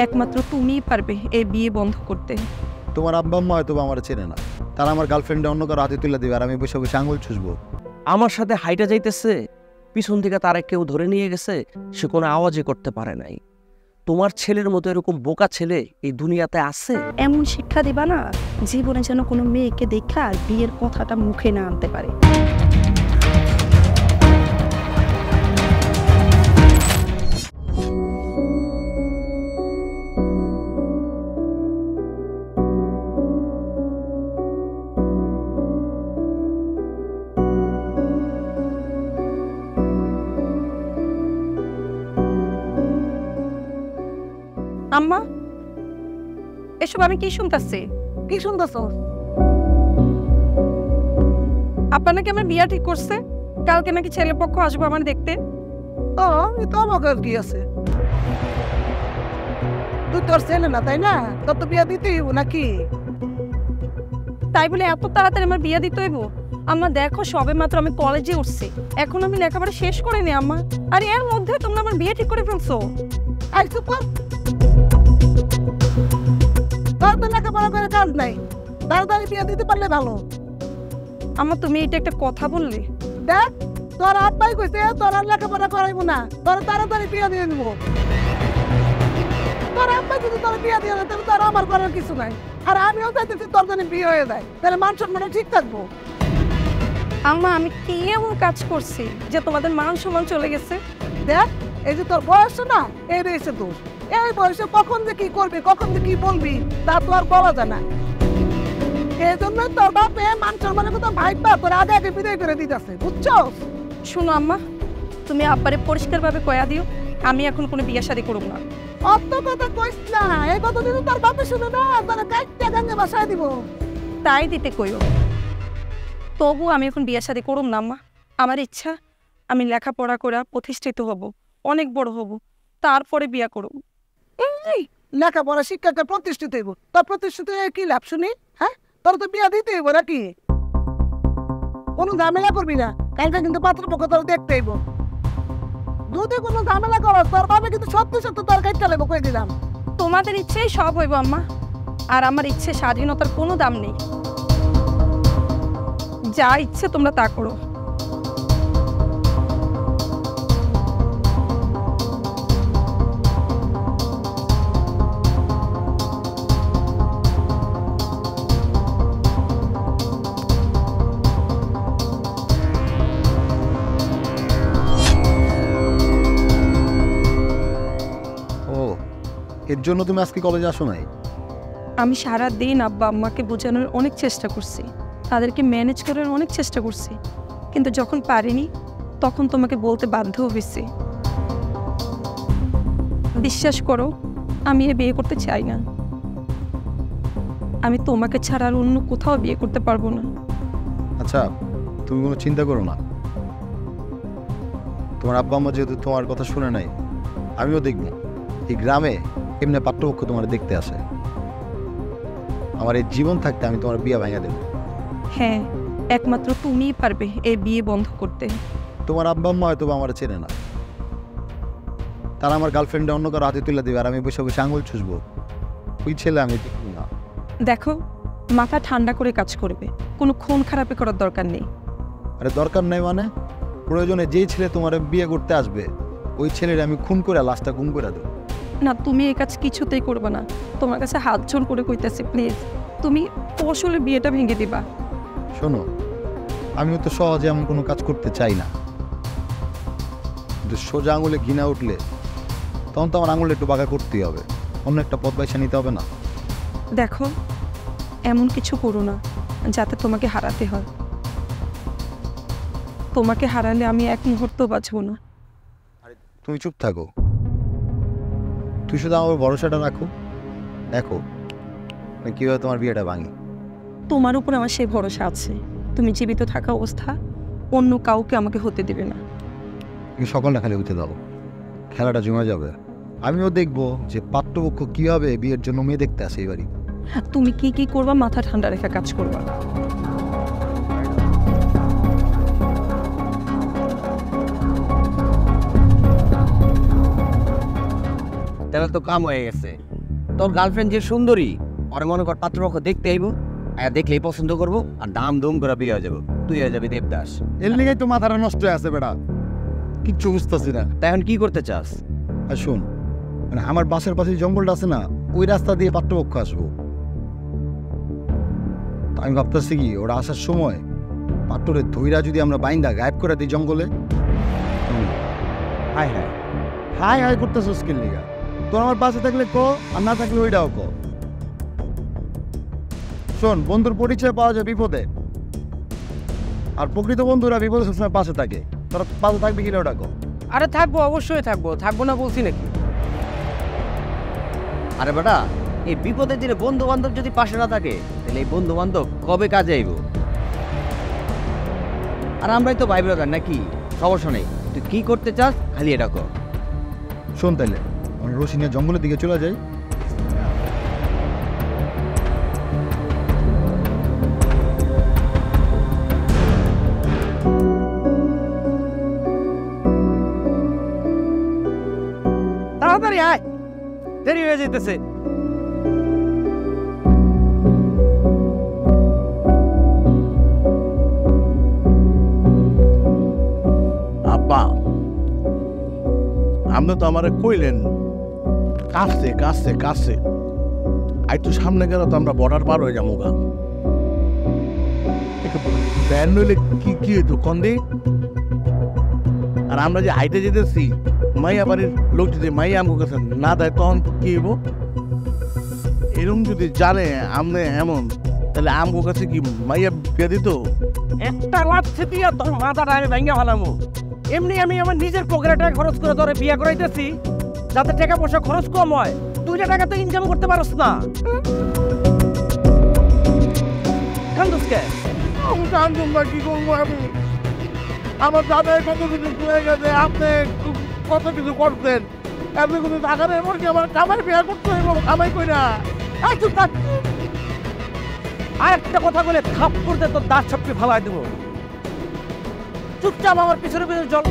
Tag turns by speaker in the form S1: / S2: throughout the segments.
S1: একমাত্র তুমিই পারবে এই বিয়ে বন্ধ করতে।
S2: তোমার আব্বা আম্মা হয়তো আমার চেনে না, তারা আমার গার্লফ্রেন্ডে অন্য কারো হাতে তুলে দেবে আর আমি বসে বসে আঙুল চুষবো।
S3: আমার সাথে হাইটা যাইতেছে, পিছন থেকে তারা কেউ ধরে নিয়ে গেছে, সে কোনো আওয়াজই করতে পারে নাই। তোমার ছেলের মতো এরকম বোকা ছেলে এই দুনিয়াতে আছে?
S1: এমন শিক্ষা দিবা না জীবনে যেন কোনো মেয়েকে দেখা আর বিয়ের কথাটা মুখে না আনতে পারে। আম্মা, এসব আমি কি শুনতেছি?
S4: কি শুনতেছ?
S1: আপনার নাকি আমার বিয়া ঠিক করছে, কালকে নাকি ছেলে পক্ষ আসবো আমার দেখতে।
S4: তো আমাকে আর কি আছে, তুই তোর ছেলে না তাই না? তোর তো বিয়া দিতেই হইব নাকি?
S1: তাই বলে এত তাড়াতাড়ি আমার বিয়া দিতে হইব? আম্মা দেখো, সবে মাত্র আমি কলেজে উঠছি, এখন আমি লেখাপড়া শেষ করিনি আম্মা, আর এর মধ্যে তোমরা আমার বিয়ে ঠিক করে ফেলছো।
S4: আই চুপ কর, তোর তো লেখাপড়া করে কাজ নাই, তাড়াতাড়ি বিয়া দিতে পারলে ভালো।
S1: আম্মা তুমি এটা একটা কথা বললে?
S4: দেখ, তোর আব্বাই কইছে তোর আর লেখাপড়া করাইবো না, তোর তাড়াতাড়ি বিয়া দিয়ে দেবো। তোর আব্বাই যদি তোর বিয়া দিয়ে দেয় তাহলে তোর আমার করার কিছু নাই, আর আমিও চাইতেছি তোর জন্য বিয়ে হয়ে যায়, তাহলে মান সম্মান ঠিক থাকবো।
S1: আম্মা আমি কি এমন কাজ করছি যে তোমাদের মান সম্মান চলে গেছে?
S4: দেখ, এই যে তোর বয়স না, এই রয়েছে দোষ। এই বয়সে কখন যে কি করবি, কখন যে কি বলবি তা তো আর বলা যায় না। এই জন্য তোর বাপে মান সম্মানের কথা ভাইবা তোর আগে আগে বিদায় করে দিতেছে, বুঝছো?
S1: শোনো আম্মা, তুমি আব্বারে পরিষ্কারভাবে কয়া দিও আমি এখন কোনো বিয়ে শাদী করব না।
S4: অত কথা কইস না, এই কথা যদি তোর বাপে শুনে না তাহলে কাইটটা গাঙ্গে বাসায় দিব।
S1: তাই দিতে কইও, তবু আমি এখন বিয়ে শাদী করব না আম্মা। আমার ইচ্ছা আমি লেখাপড়া করে প্রতিষ্ঠিত হব, অনেক বড় হব, তারপরে বিয়ে করব।
S4: এই লেখাপড়া শিক্ষাকে প্রতিষ্ঠিত হইব, তোর প্রতিষ্ঠিত হয়ে কি লাভ শুনি? হ্যাঁ, তোর তো বিয়া দিতে হইব নাকি? কোনো ঝামেলা করবি না, কালকে কিন্তু পাত্রপক্ষ তোর দেখতে হইব। যদি কোনো ঝামেলা করো তোর বাবা কিন্তু সত্যি সত্যি তোর কাইটটা লাগবো, কই দিলাম।
S1: তোমাদের ইচ্ছেই সব হইব আম্মা, আর আমার ইচ্ছে স্বাধীনতার কোনো দাম নেই, যা ইচ্ছে তোমরা তা করো।
S2: এর জন্য তুমি আজকে কলেজে আসো নাই?
S1: আমি সারা দিন আব্বা আম্মাকে বোঝানোর অনেক চেষ্টা করছি, তাদেরকে ম্যানেজ করার অনেক চেষ্টা করছি, কিন্তু যখন পারিনি তখন তোমাকে বলতে বাধ্য হয়েছি। বিশ্বাস করো, আমি এ বিয়ে করতে চাই না। আমি তোমাকে ছাড়া আর অন্য কোথাও বিয়ে করতে পারবো না।
S2: আচ্ছা, তুমি কোনো চিন্তা করো না, তোমার আব্বা আম্মা যেহেতু তোমার কথা শুনে নাই, আমিও দেখব এই গ্রামে এমনি পাত্রপক্ষ তোমার দেখতে আসে। আমার এই জীবন থাকতে আমি তোমার বিয়ে ভাঙা দেব।
S1: হ্যাঁ, একমাত্র তুমিই পারবে এই বিয়ে বন্ধ করতে।
S2: তোমার আব্বা আম্মা হয়তো আমার চেনে না, তারা আমার গার্লফ্রেন্ডে অন্য কারো হাতে তুলে দেবে আর আমি বসে বসে আঙুল চুষবো। ওই ছেলে আমি দেখব না।
S1: দেখো, মাথা ঠান্ডা করে কাজ করবে, কোনো খুন খারাপি করার দরকার নেই।
S2: আরে দরকার নাই মানে? প্রয়োজনে যেই ছেলে তোমার বিয়ে করতে আসবে ওই ছেলের আমি খুন করে লাশটা গুম করে দেবো।
S1: না, তুমি এই কাজ কিছুতেই করবে না, তোমার কাছে হাত জোর করে কইতেছি, প্লিজ তুমি কৌশলে বিয়েটা ভেঙে দিবা।
S2: শোনো, আমিও তো সহজে এমন কোনো কাজ করতে চাই না, কিন্তু সোজা আঙুলে ঘৃণা উঠলে তখন তো আমার আঙুলে একটু বাঁকা করতেই হবে, অন্য একটা পথ বাইসা নিতে হবে না?
S1: দেখো, এমন কিছু করো না যাতে তোমাকে হারাতে হয়। তোমাকে হারালে আমি এক মুহূর্ত বাঁচব না।
S2: তুমি চুপ থাকো, তুই শুধু আমার ভরসাটা রাখো, দেখো আমি কীভাবে তোমার বিয়েটা ভাঙি।
S1: তোমার উপর আমার সেই ভরসা আছে, তুমি জীবিত থাকা অবস্থা অন্য কাউকে আমাকে হতে দেবে না।
S2: তুমি সকালটা খালি উঠে দাও, খেলাটা জমে যাবে। আমিও দেখবো যে পাত্রপক্ষ কীভাবে বিয়ের জন্য মেয়ে দেখতে আসে এই বাড়ি।
S1: তুমি কি কি করবা মাথা ঠান্ডা রেখে কাজ করবা।
S5: তাহলে তো কাম হয়ে গেছে। তোর গার্লফ্রেন্ড যে সুন্দরী, ওরে মনে কর পাত্রপক্ষ দেখতে আইব, আর দেখলেই পছন্দ করবো, আর দাম দুম করে বিয়ে হয়ে যাবো, তুই হয়ে যাবি দেবদাস।
S2: এর লিগেই তো মাথাটা নষ্ট হয়ে আছে বেটা, কিচ্ছু বুঝতেছি না।
S5: তা এখন কি করতে চাস?
S2: আর শোন, মানে আমার বাসের পাশে যে জঙ্গলটা আছে না, ওই রাস্তা দিয়ে পাত্রপক্ষ আসবো। তা আমি ভাবতেছি কি, ওরা আসার সময় পাত্রে ধইরা যদি আমরা বাইন্দা গায়েব করে দিই জঙ্গলে।
S5: হায় হায়,
S2: হাই হাই করতেছ স্কিল লিগা, তোর আমার পাশে থাকলে ক, আর না থাকলে ওইটাও ক। শোন, বন্ধুর পরিচয় পাওয়া যায় বিপদে, আর প্রকৃত বন্ধুরা বিপদে সবসময় পাশে থাকে। তোরা পাশে থাকবি কিনা ওটা ক।
S3: আরে থাকবো, অবশ্যই থাকবো, থাকবো না বলছি নাকি?
S5: আরে বেটা, এই বিপদের দিনে বন্ধু বান্ধব যদি পাশে না থাকে, তাহলে এই বন্ধু বান্ধব কবে কাজে আইব? আর আমরাই তো ভাই ব্রাদার নাকি, সমস্যা নেই। তুই কি করতে চাস খালি এটা কর।
S2: শোন তাইলে আমরা রশি নিয়ে জঙ্গলের দিকে চলে যাই।
S3: তাড়াতাড়ি আয়, দেরি হয়ে যেতেছে।
S6: আব্বা, আপনি তো আমারে কইলেন কাছে কাছে কাছে, একটু সামনে গেলে তো আমরা বর্ডার পার হয়ে যাবো গা। ব্যান নইলে কি কি হইতো কন্দে? আর আমরা যে হাইটে যেতেছি, মাইয়া বাড়ির লোক যদি মাইয়া আমগো কাছে না দেয়, তখন কি হইব? এরকম যদি জানে আমনে এমন, তাহলে আমগো কাছে কি মাইয়া বিয়ে দিত?
S3: একটা লাচ্ছি দিয়া তোর মাথাটা আমি ভেঙে ফেলামু। এমনি আমি আমার নিজের পকেটে টাকা খরচ করে তোরে বিয়ে করাইতেছি, যাতে টাকা পয়সা খরচ কম হয়। তুই যে টাকা তো ইনকাম করতে পারস না। কান্দুসকে
S6: জানতাম না কি করবো আমি। আমার দাদাই কত কিছু হয়ে গেছে, আপনি কত কিছু করছেন, আপনি কোনো টাকা নেই কি আমার কামাই বিয়ে করতে হইব, কামাই কই না।
S3: আর একটা কথা বলে থাপ করতে তোর দাঁত ছাপকে ফালাই দেবো। চুপচাপ আমার পিছনে পিছনে জল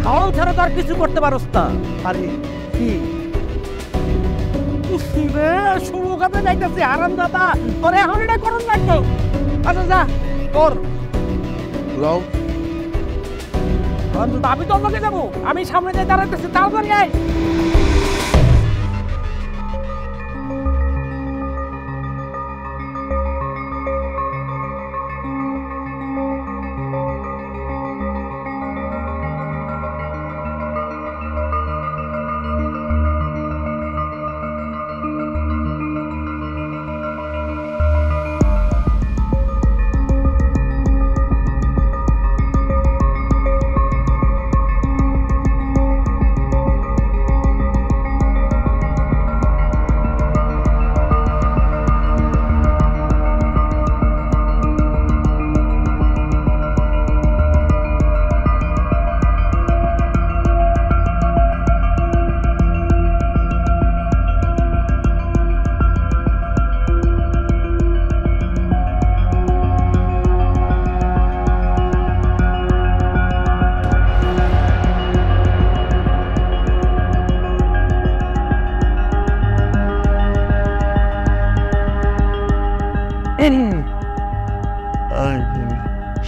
S3: খাওয়াও ছাড়া তো আর কিছু করতে পারস না।
S6: আরে কি
S3: শুরু করতে যাইতেছি আরাম দাদা, তোর এখন এটা করুন লাগতো। আচ্ছা যা কর।
S6: লও
S3: আমি তো আমাকে যাবো, আমি সামনে যাই দাঁড়াইতেছি, তাড়াতাড়ি আয়।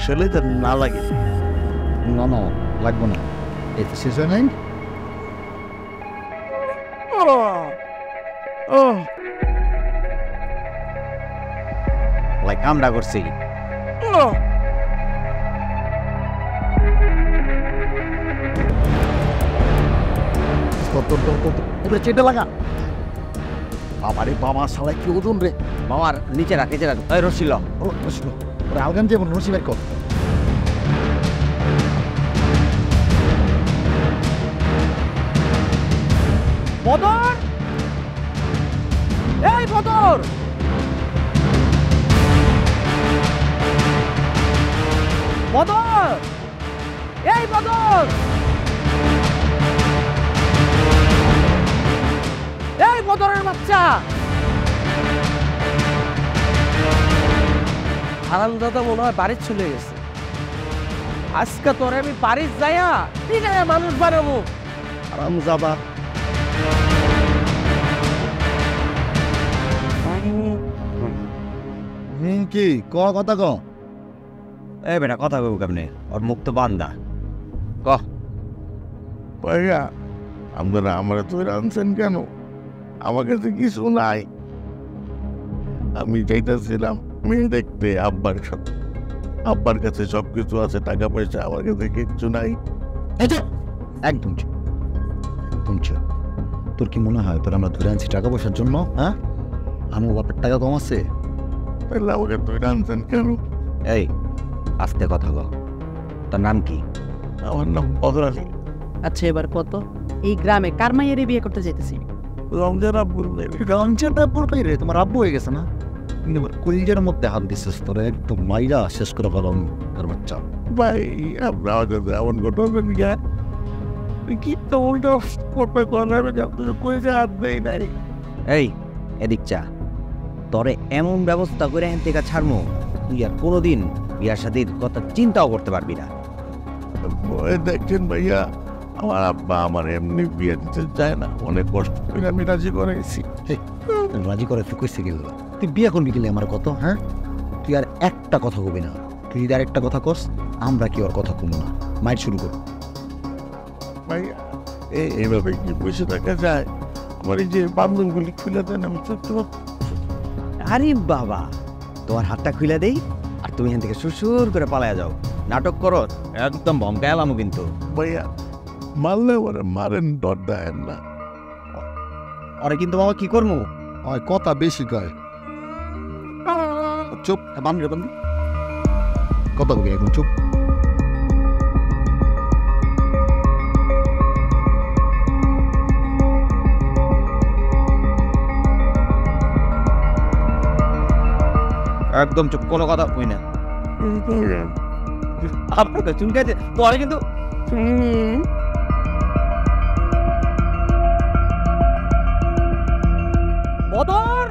S6: ছেলেটা না লাগে।
S2: না না, লাগবো না, এই তো শেষ হয় নাই।
S5: লাইক কামটা করছি।
S2: চেটে লাগা। বাবারে বাবা, শালায় কি ওজন রে।
S5: মামার নিচে রাখ, নিচে রাখ। ওই রশি ল।
S2: ওরে আলগান যে রশি বের কর।
S3: বদর, এই বদর, বদর, এই বদর, এই বদরের বাচ্চা। হারামজাদা মনে হয় বাড়ি চলে গেছে। আজকে তোরে আমি বাড়ির যাইয়া ঠিক আছে মানুষ বানাবো।
S2: আরাম যাবা। কি কথা ক।
S5: এই বেটা কথা কব কেমনে, ওর মুখ তো বান্দা। কহ।
S6: ভাইয়া আপনারা আমার তৈরি আনছেন কেন? আমার কাছে কিছু নাই। আমি চাইতেছিলাম মেয়ে দেখতে আব্বার সাথে। আব্বার কাছে সব কিছু আছে, টাকা পয়সা, আমার কাছে কিচ্ছু নাই।
S2: একদম চুপ, একদম চুপ। তোর কি মনে হয় তোর আমরা ধরে আনছি টাকা পয়সার জন্য? হ্যাঁ, আমার বাপের টাকা কম আছে?
S6: তাহলে আমাকে তৈরি আনছেন কেন?
S5: এই আস্তে কথা কও, তোর নাম কি?
S6: আমার নাম বদরালি।
S7: আচ্ছা এবার কত এই গ্রামে কার মাইয়েরে বিয়ে করতে যেতেছি?
S6: রমজান আব্বুর মেয়ে।
S2: রমজানটা পড়বে রে, তোমার আব্বু হয়ে গেছে না? কিন্তু কলিজার মধ্যে হাত দিছিস, তোরা একদম মাইরা শেষ করে ফেলাম তোর বাচ্চা।
S6: ভাই আপনার আমার কাছে এমন ঘটবেন গা, কি তো উল্টো করবে কথা কইছে হাত দেই নাই।
S5: এই এদিক চা, তরে এমন ব্যবস্থা করে এখান থেকে ছাড়মো তুই আর কোনোদিন বিয়ার শাদীর কথা চিন্তাও করতে পারবি না।
S6: ওই দেখছেন ভাইয়া, আমার আব্বা আমার এমনি বিয়ে দিতে চায় না, অনেক কষ্ট করে আমি রাজি করাইছি।
S2: রাজি করে তুই কইছে গেল, তুই বিয়ে করবি গেলে আমার কত? হ্যাঁ, তুই আর একটা কথা কবি না। তুই যদি আর একটা কথা কস, আমরা কি ওর কথা কমো না। মাইট শুরু কর।
S6: ভাইয়া এইভাবে কি বসে থাকা যায়? আমার এই যে বান্ধবগুলি খুলে দেন, আমি চলতে পারবো।
S5: আরে বাবা, তোমার হাতটা খুলে দেই আর তুমি এখান থেকে সুরসুর করে পালায়া যাও। নাটক করো, একদম বমকা এলামো কিন্তু।
S6: ভাইয়া মারলে ওরা মারেন, ডর দেয় না।
S5: ওরে কিন্তু বাবা কি করবো?
S2: ওই কথা বেশি কয়। চুপ, বান্ধব বান্ধব কথা কবি এখন, চুপ।
S5: একদম চুপ, কোনো কথা কই না। আপনার তো চুলকাইছে, পরে কিন্তু
S3: বদর,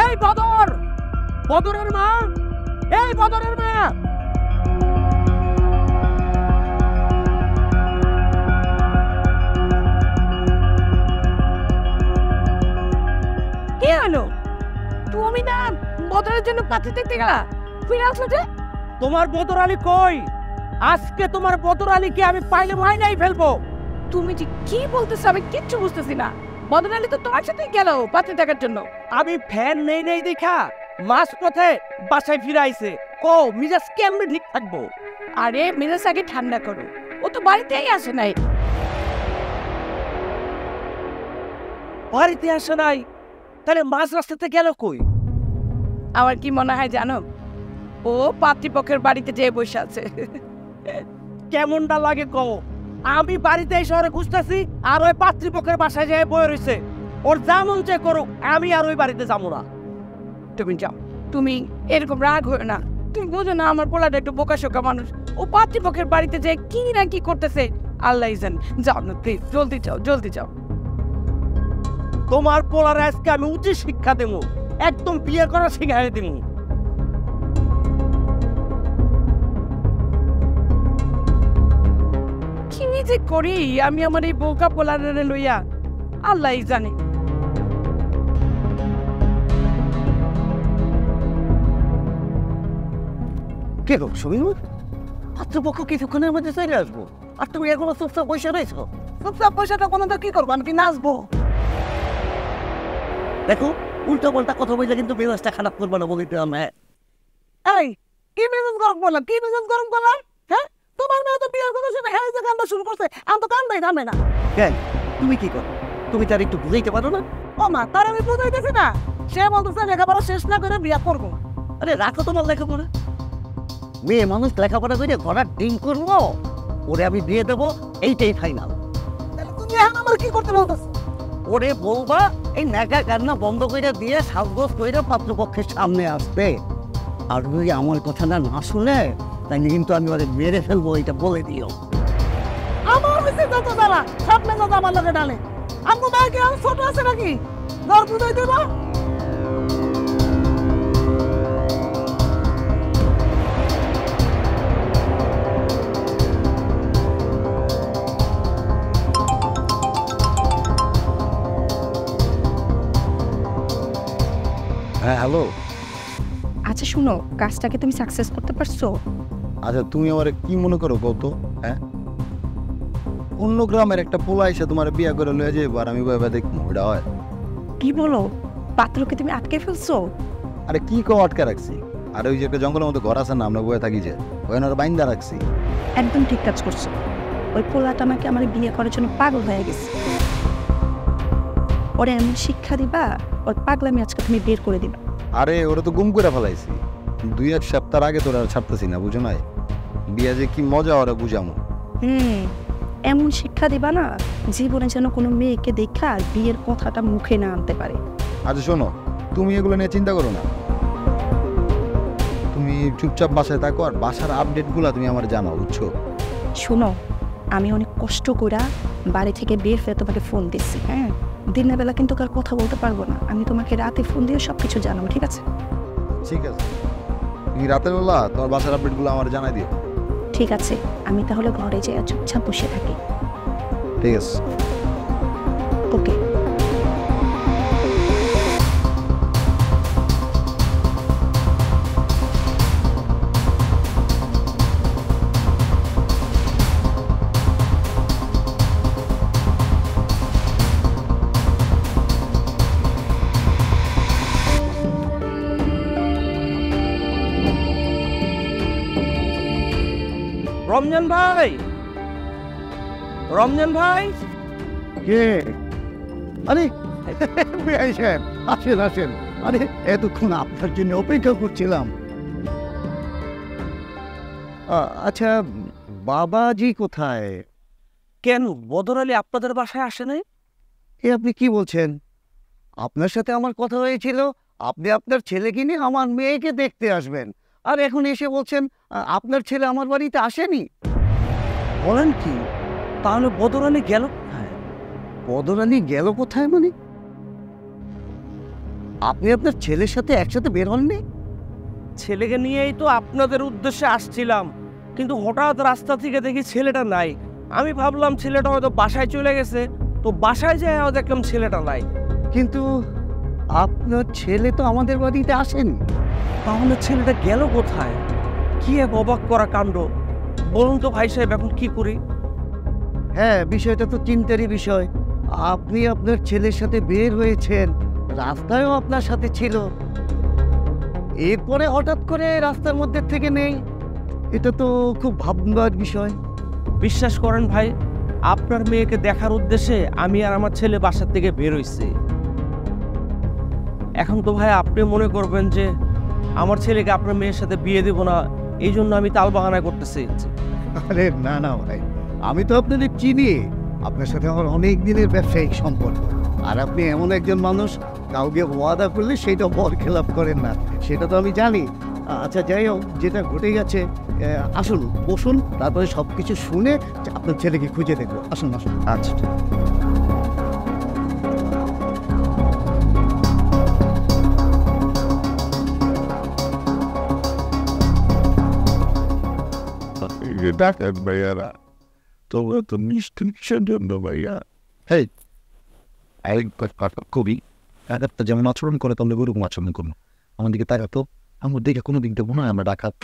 S3: এই বদর, বদরের মা, এই বদরের মা।
S1: কি হলো? তুমি না বদরের জন্য পাত্রী দেখতে গেলা, ফিরে আসলো যে?
S3: তোমার বদর আলী কই? আজকে তোমার বদর আলীকে আমি পাইলে মাইনাই ফেলবো।
S1: তুমি যে কি বলতেছো আমি কিচ্ছু বুঝতেছি না। বদর আলী তো তোমার সাথেই গেল পাত্রী দেখার জন্য।
S3: আমি ফ্যান নেই দেখা মাস পথে বাসায় ফিরে আইছে। কো মিজাজ কেমনে ঠিক থাকবো?
S1: আরে মেজাজ আগে ঠান্ডা করো, ও তো বাড়িতেই আসে নাই।
S3: বাড়িতে আসে নাই? তাহলে মাঝ রাস্তাতে গেল কই?
S1: আমার কি মনে হয় জানো, ও পাত্রীপক্ষের বাড়িতে যেয়ে বসে আছে।
S3: কেমনটা লাগে কও? আমি বাড়িতে এই শহরে খুঁজতেছি আর ওই পাত্রীপক্ষের বাসায় যেয়ে বয়ে রয়েছে। ওর যা মন চায় করুক, আমি আর ওই বাড়িতে যাবো না।
S1: তুমি যাও, তুমি এরকম রাগ হয়ে না। তুমি বোঝো না আমার পোলাটা একটু বোকাশোকা মানুষ। ও পাত্রীপক্ষের বাড়িতে যে কি না কি করতেছে আল্লাহ জানে। যাও না প্লিজ, জলদি যাও, জলদি যাও।
S3: তোমার পোলার আজকে আমি উচিত শিক্ষা দেবো, একদম বিয়ে করা শিখাই দেবো।
S1: কি যে করি আমি আমার এই বোকা পোলারে লইয়া আল্লাহ জানে।
S4: কে গো সমীর? পাত্রপক্ষ কিছুক্ষণের মধ্যে চলে আসবো, আর তুমি এখনো চুপচাপ বসে রয়েছো। চুপচাপ বসেটা কোনো তো কি করবো, আমি কি নাচবো? দেখো উল্টো পাল্টা কথা বললে কিন্তু মেজাজটা খারাপ করবো না, বলিতে আমি। এই কি মেজাজ গরম করলাম? কি মেজাজ গরম করলাম? হ্যাঁ, তোমার মেয়ে তো বিয়ের কথা শুনে হ্যাঁ যে কান্দা শুরু করছে, আমি তো কান্দাই থামে না।
S5: কেন তুমি কি করো? তুমি তার একটু বুঝাইতে পারো না?
S4: ও মা, তার আমি বুঝাইতেছি না। সে বলতেছে লেখাপড়া শেষ না করে বিয়ে করবো। আরে রাখো তোমার লেখাপড়া। মেয়ে মানুষ লেখাপড়া করে ঘোড়ার ডিম করবো, ওরে আমি বিয়ে দেবো, এইটাই ফাইনাল। তাহলে তুমি এখন আমার কি করতে বলতেছো? ওরে বলবা এই নাকা কান্না বন্ধ করে দিয়ে সাজগোজ করে পাত্রপক্ষের সামনে আসবে। আর যদি আমার কথাটা না শুনে তাইলে কিন্তু আমি ওদের মেরে ফেলবো, এটা বলে দিও। আমার হয়েছে যত জ্বালা, সব মেজাজ আমার লগে ডালে। আমার ভাই কি আমার ছোট আছে নাকি? ঘর বুঝাই দেবো।
S2: হ্যাঁ হ্যালো।
S1: আচ্ছা শুনো, কাজটাকে তুমি সাকসেস করতে পারছো?
S2: আচ্ছা তুমি আমার কি মনে করো কত? হ্যাঁ, অন্য গ্রামের একটা পোলা এসে তোমার বিয়া করে লয়ে যাবো আর আমি ভাবে দেখবো এটা হয়?
S1: কি বলো, পাত্রকে তুমি আটকে ফেলছো?
S2: আরে কি কো আটকে রাখছি? আর ওই যে একটা জঙ্গলের মধ্যে ঘর আছে না, আমরা বয়ে থাকি যে, ওখানে ওরা বাইন্দা রাখছি।
S1: একদম ঠিক কাজ করছো। ওই পোলাটা নাকি আমার বিয়ে করার জন্য পাগল হয়ে গেছে। ওরে এমন শিক্ষা দিবা, ওর পাগলামি আজকে তুমি বের করে দিবা।
S2: আরে ওরা তো গুম করে ফেলাইছি, 2-1 সপ্তাহ আগে তোরা আর ছাড়তেছি না, বুঝো নাই? বিয়া যে কি মজা ওরা বুঝামো।
S1: এমন শিক্ষা দিবা না, জীবনে যেন কোনো মেয়েকে দেখা বিয়ের কথাটা মুখে না আনতে পারে।
S2: আচ্ছা শোনো, তুমি এগুলো নিয়ে চিন্তা করো না, তুমি চুপচাপ বাসায় থাকো আর বাসার আপডেটগুলো তুমি আমার জানাও, বুঝছো?
S1: শোনো, আমি অনেক কষ্ট করে বাড়ি থেকে বের হয়ে তোমাকে ফোন দিচ্ছি। হ্যাঁ, দিনের বেলা কিন্তু কার কথা বলতে পারবো না, আমি তোমাকে রাতে ফোন দিয়ে সব কিছু জানাবো, ঠিক আছে?
S2: ঠিক আছে, তুমি রাতের বেলা তোমার বাসার আপডেটগুলো আমার জানাই দিও।
S1: ঠিক আছে, আমি তাহলে ঘরে যেয়ে চুপচাপ বসে থাকি।
S2: ঠিক আছে।
S1: ওকে।
S3: রমজান ভাই, রমজান ভাই,
S8: কে? আরে ভাই সাহেব, আসেন আসেন। আরে এতক্ষণ আপনার জন্য অপেক্ষা করছিলাম। আচ্ছা, বাবাজি কোথায়?
S3: কেন বদর আলী আপনাদের বাসায় আসে নাই?
S8: এ আপনি কি বলছেন? আপনার সাথে আমার কথা হয়েছিল আপনি আপনার ছেলেকে নিয়ে আমার মেয়েকে দেখতে আসবেন, আর এখন এসে বলছেন আপনার ছেলে আমার বাড়িতে আসেনি।
S3: বলেন কি? তাহলে বদর আলী গেল কোথায়?
S8: বদর আলী গেল কোথায় মানে? আপনি আপনার ছেলের সাথে একসাথে বের হননি?
S3: ছেলেকে নিয়েই তো আপনাদের উদ্দেশ্যে আসছিলাম, কিন্তু হঠাৎ রাস্তা থেকে দেখি ছেলেটা নাই। আমি ভাবলাম ছেলেটা হয়তো বাসায় চলে গেছে, তো বাসায় যেয়ে দেখলাম ছেলেটা নাই।
S8: কিন্তু আপনার ছেলে তো আমাদের বাড়িতে আসেনি।
S3: তাহলে ছেলেটা গেল কোথায়? কি এক অবাক করা কাণ্ড! বলুন তো ভাই সাহেব, এখন কি করি?
S8: হ্যাঁ, বিষয়টা তো চিন্তারই বিষয়। আপনি আপনার ছেলের সাথে বের হয়েছেন, রাস্তায়ও আপনার সাথে ছিল, এরপরে হঠাৎ করে রাস্তার মধ্যে থেকে নেই, এটা তো খুব ভাববার বিষয়।
S3: বিশ্বাস করেন ভাই, আপনার মেয়েকে দেখার উদ্দেশ্যে আমি আর আমার ছেলে বাসার থেকে বের হইছি। এখন তো ভাই আপনি মনে করবেন যে আমার ছেলেকে আপনার মেয়ের সাথে বিয়ে দেব না, এই জন্য আমি তালবাহানা করতেছি।
S8: আরে না না ভাই, আমি তো আপনাদের চিনি, আপনার সাথে আমার অনেক দিনের ব্যবসায়িক সম্পর্ক, আর আপনি এমন একজন মানুষ, কাউকে ওয়াদা করলে সেটা বরখেলাপ করেন না, সেটা তো আমি জানি। আচ্ছা যাই হোক, যেটা ঘটে গেছে, আসুন বসুন, তারপরে সব কিছু শুনে আপনার ছেলেকে খুঁজে দেখবো। আসুন আসুন।
S2: আচ্ছা,
S6: ডাকাত ভাইয়ারা, তোমরা তো মিষ্টি কিসের জন্য ভাইয়া?
S2: হেই, আরেকবার কবি ডাকাতটা যেমন আচরণ করে তাহলে ওরকম আচরণ করবো। আমার দিকে তাকাতো, আমার দিকে কোনো দিক দেবো না, আমরা ডাকাত।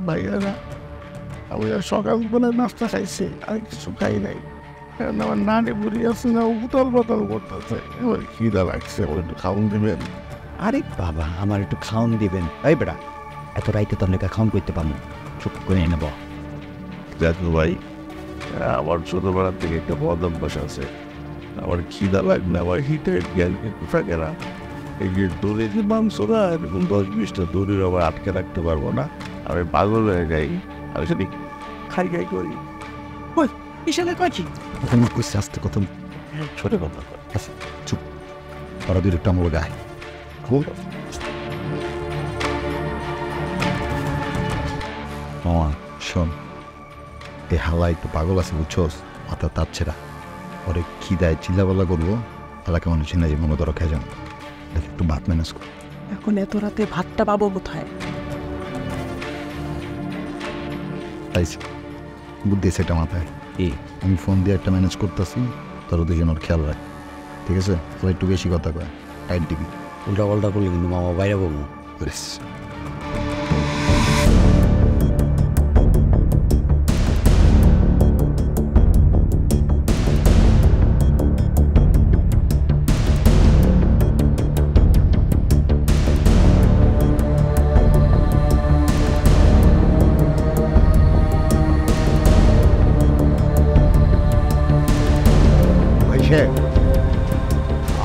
S6: ভাইয়ারা, আমি আর সকালবেলা নাস্তা খাইছি, আর কিছু খাই নাই, কারণ আমার নানি বুড়ি আছে না, উতল বতল করতেছে, এবার খিদা লাগছে, আমার একটু খাওয়ান দিবেন?
S9: আরে বাবা, আমার একটু খাওয়ান দিবেন? এই বেটা, এত রাইতে তোর লেখা খাওয়ান করতে পারবো? চুপ করে নেব।
S6: দেখো ভাই, আমার ছোটবেলা থেকে একটা বদ অভ্যাস আছে, আমার খিদা লাগলে আমার হিটের জ্ঞান একটু থাকে না। এই যে দড়ি যে মাংসরা এরকম 10-20টা দড়ির আবার আটকে রাখতে পারবো না, আমি পাগল হয়ে যাই, আমি সেটি খাই করি।
S3: কিসের কয়েছি
S2: তুমি বুঝতে আসতে কত ছোট কথা। আচ্ছা চুপ, ওরা দুই একটা আমার গায়ে খুব শোন, এই হাওয়া একটু পাগল আছে বুঝছোস, মাথা তাচ্ছে না, পরে খিদায় চিল্লাপাল্লা করবো, এলাকা মানুষ চিন্তা যে মনে ধরো খেয়ে যাবো, দেখ একটু ভাত ম্যানেজ কর।
S3: এখন এত রাতে ভাতটা পাবো কোথায়?
S2: তাইছি বুদ্ধি সেটা মাথায়, আমি ফোন দিয়ে একটা ম্যানেজ করতেছি, তোর দুজনের খেয়াল রাখ, ঠিক আছে? তো একটু বেশি কথা কয়, টাইট দিবি।
S5: উল্টা পাল্টা করলে কিন্তু মামা বাইরে বলবো।
S2: ব্যাস।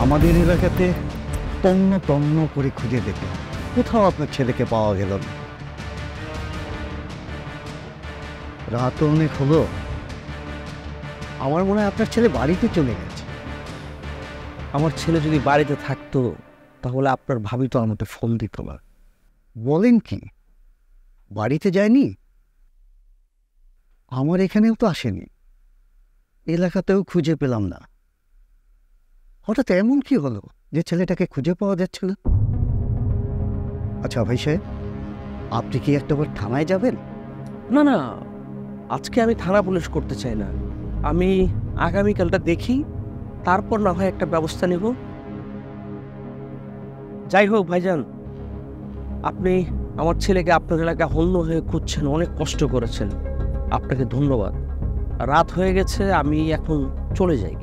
S8: আমাদের এলাকাতে তন্ন তন্ন করে খুঁজে দেখে কোথাও আপনার ছেলেকে পাওয়া গেল না। রাত অনেক হলো, আমার মনে হয় আপনার ছেলে বাড়িতে চলে গেছে।
S3: আমার ছেলে যদি বাড়িতে থাকতো তাহলে আপনার ভাবি তো আমাকে ফোন দিত না।
S8: বলেন কি, বাড়িতে যায়নি? আমার এখানেও তো আসেনি, এলাকাতেও খুঁজে পেলাম না। হঠাৎ এমন কি হলো যে ছেলেটাকে খুঁজে পাওয়া যাচ্ছে না? আচ্ছা ভাই সাহেব, আপনি কি একটাবার থানায় যাবেন?
S3: না না, আজকে আমি থানা পুলিশ করতে চাই না। আমি আগামীকালটা দেখি, তারপর না হয় একটা ব্যবস্থা নেব। যাই হোক ভাইজান, আপনি আমার ছেলেকে আপনার এলাকায় হন্য হয়ে খুঁজছেন, অনেক কষ্ট করেছেন, আপনাকে ধন্যবাদ। রাত হয়ে গেছে, আমি এখন চলে যাই।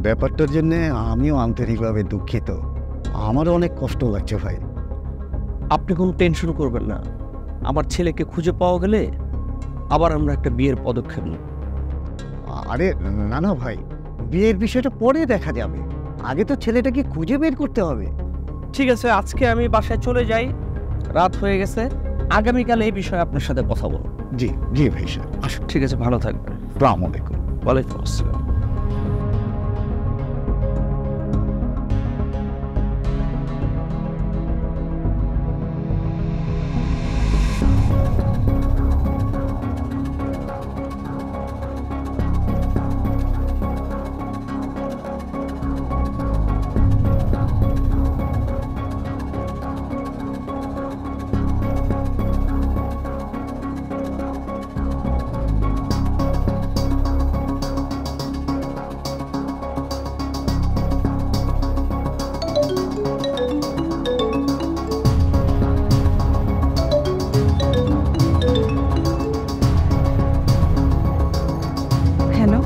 S8: ব্যাপারটার জন্য আমিও আন্তরিকভাবে দুঃখিত, আমারও অনেক কষ্ট লাগছে ভাই।
S3: আপনি কোনো টেনশন করবেন না, আমার ছেলেকে খুঁজে পাওয়া গেলে আবার আমরা একটা বিয়ের পদক্ষেপ নেব।
S8: আরে না না ভাই, বিয়ের বিষয়টা পরে দেখা যাবে, আগে তো ছেলেটাকে খুঁজে বের করতে হবে।
S3: ঠিক আছে, আজকে আমি বাসায় চলে যাই, রাত হয়ে গেছে। আগামীকাল এই বিষয়ে আপনার সাথে কথা বলব।
S8: জি জি ভাই সাহেব, আসুন।
S3: ঠিক আছে, ভালো থাকবেন।
S8: আসসালামু আলাইকুম।
S3: ওয়ালাইকুম আসসালাম।
S1: হ্যালো।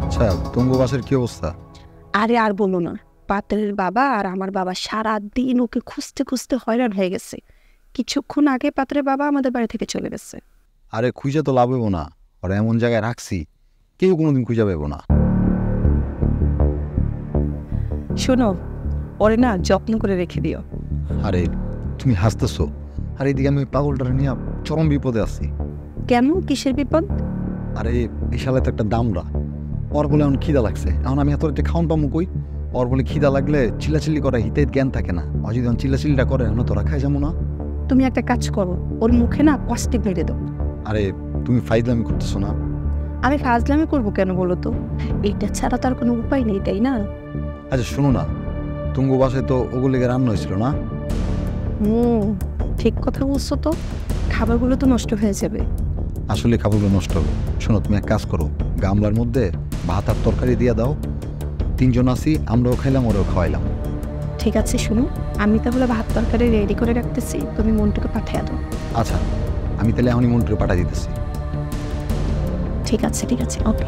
S2: আচ্ছা, তুঙ্গু বাসের কি অবস্থা?
S1: আরে আর বলো না, পাত্রের বাবা আর আমার বাবা সারা দিন ওকে খুঁজতে খুঁজতে হয়রান হয়ে গেছে। কিছুক্ষণ আগে পাত্রের বাবা আমাদের বাড়ি থেকে চলে গেছে।
S2: আরে খুঁজে তো লাভ হইব না, ওরা এমন জায়গায় রাখছি কেউ কোনোদিন খুঁজে পাবো না।
S1: শোনো, ওরে না যত্ন করে রেখে দিও।
S2: আরে তুমি হাসতেছো, আর এইদিকে আমি পাগলটারে নিয়ে চরম বিপদে আছি।
S1: কেন, কিসের বিপদ?
S2: আরে এই শালে তো একটা দামরা, ওর বলে এখন খিদা লাগছে, এখন আমি এত একটা খাওয়ান পামু কই? ওর বলে খিদা লাগলে চিল্লাচিল্লি করে হিতে জ্ঞান থাকে না, ও যদি চিল্লাচিল্লিটা করে এখন তোরা খাই যাবো না।
S1: তুমি একটা কাজ করো, ওর মুখে না কষ্টে মেরে দাও।
S2: আরে তুমি ফাইজলামি করতেছো না?
S1: আমি ফাজলামি করবো কেন বলো তো? এইটা ছাড়া তার কোনো উপায় নেই, তাই না?
S2: আচ্ছা শোনো না, তুঙ্গু বাসায় তো ওগুলিকে রান্না হয়েছিল না?
S1: ঠিক কথা বলছো তো, খাবারগুলো তো নষ্ট হয়ে যাবে।
S2: আসলে খাবারগুলো নষ্ট হবে। শোনো, তুমি এক কাজ করো, গামলার মধ্যে ভাত আর তরকারি দিয়ে দাও, তিনজন আছি, আমরাও খাইলাম ওরাও খাওয়াইলাম।
S1: ঠিক আছে, শুনো, আমি তাহলে ভাত তরকারি রেডি করে রাখতেছি, তুমি মন্টুকে পাঠিয়ে দাও।
S2: আচ্ছা, আমি তাহলে এখনই মন্টুকে পাঠিয়ে দিতেছি।
S1: ঠিক আছে, ঠিক আছে, ওকে।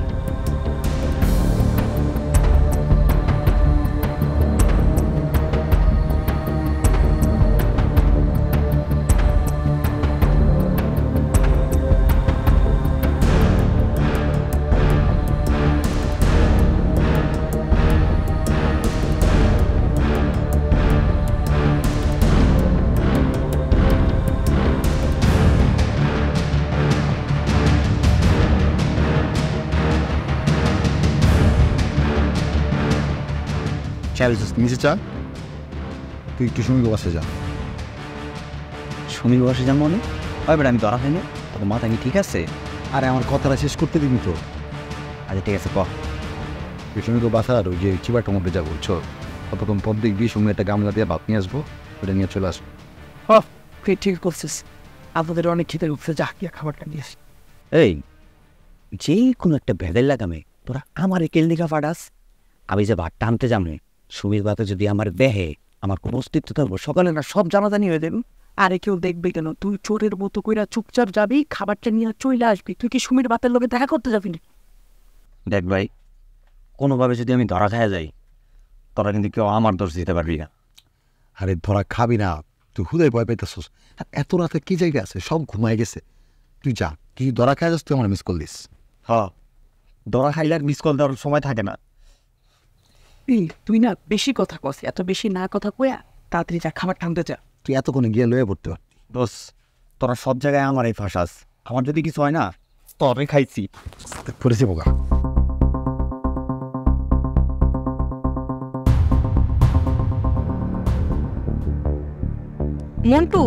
S2: নিচে চা, তুই একটু সুমিকে বাসে যা।
S9: সুমির বসে যান মনে হয় বেটা, আমি ধরা হয়নি তোর মাথা কি ঠিক আছে?
S2: আরে আমার কথাটা শেষ করতে দিবি তো।
S9: আচ্ছা ঠিক আছে,
S2: তুই সুমিকে বাসার ওই যে চিবাটার মধ্যে যাবো, চল। ততক্ষণ পর দেখবি সুমি একটা গামলা দিয়ে ভাত নিয়ে আসবো, ওটা নিয়ে চলে আসবো।
S3: ঠিক করছিস, আপনাদের অনেক খিদে উঠছে, যা কি খাবারটা নিয়ে আসি।
S9: এই যে কোনো একটা ভেদের লাগামে তোরা আমার কেলনিকা ফাটাস। আমি যে ভাতটা আনতে যামে, সুমির ভাতে যদি আমার দেহে আমার কোনো অস্তিত্ব থাকবো? সকালে না সব জানাজানি হয়ে যাবে।
S7: আরে কেউ দেখবে কেন? তুই চোরের মতো কইরা চুপচাপ যাবি, খাবারটা নিয়ে চলে আসবি। তুই কি সুমির বাতের লোকে দেখা করতে যাবি না?
S9: দেখ ভাই, কোনোভাবে যদি আমি ধরা খাওয়া যাই, তোরা কিন্তু কেউ আমার দোষ দিতে পারবি না।
S2: আরে ধরা খাবি না, তুই হুদায় ভয় পাইতেছিস। আর এত রাতে কি জায়গা আছে, সব ঘুমায় গেছে। তুই যা, কি ধরা খাই যাস, তুই আমার মিস কল দিস।
S9: হ্যাঁ, ধরা খাইলে আর মিস কল দেওয়ার সময় থাকে না।
S7: তুই না বেশি কথা কস, এত বেশি না কথা কয়া তাড়াতাড়ি যা, খাবার টানতে যা।
S2: তুই এতক্ষণে গিয়ে লয়ে পড়তে পার।
S9: দোষ, তোরা সব জায়গায় আমার এই ফাঁসাস। আমার যদি কিছু হয় না, তরে খাইছি।
S2: পড়েছি বোকা।
S1: মন্টু,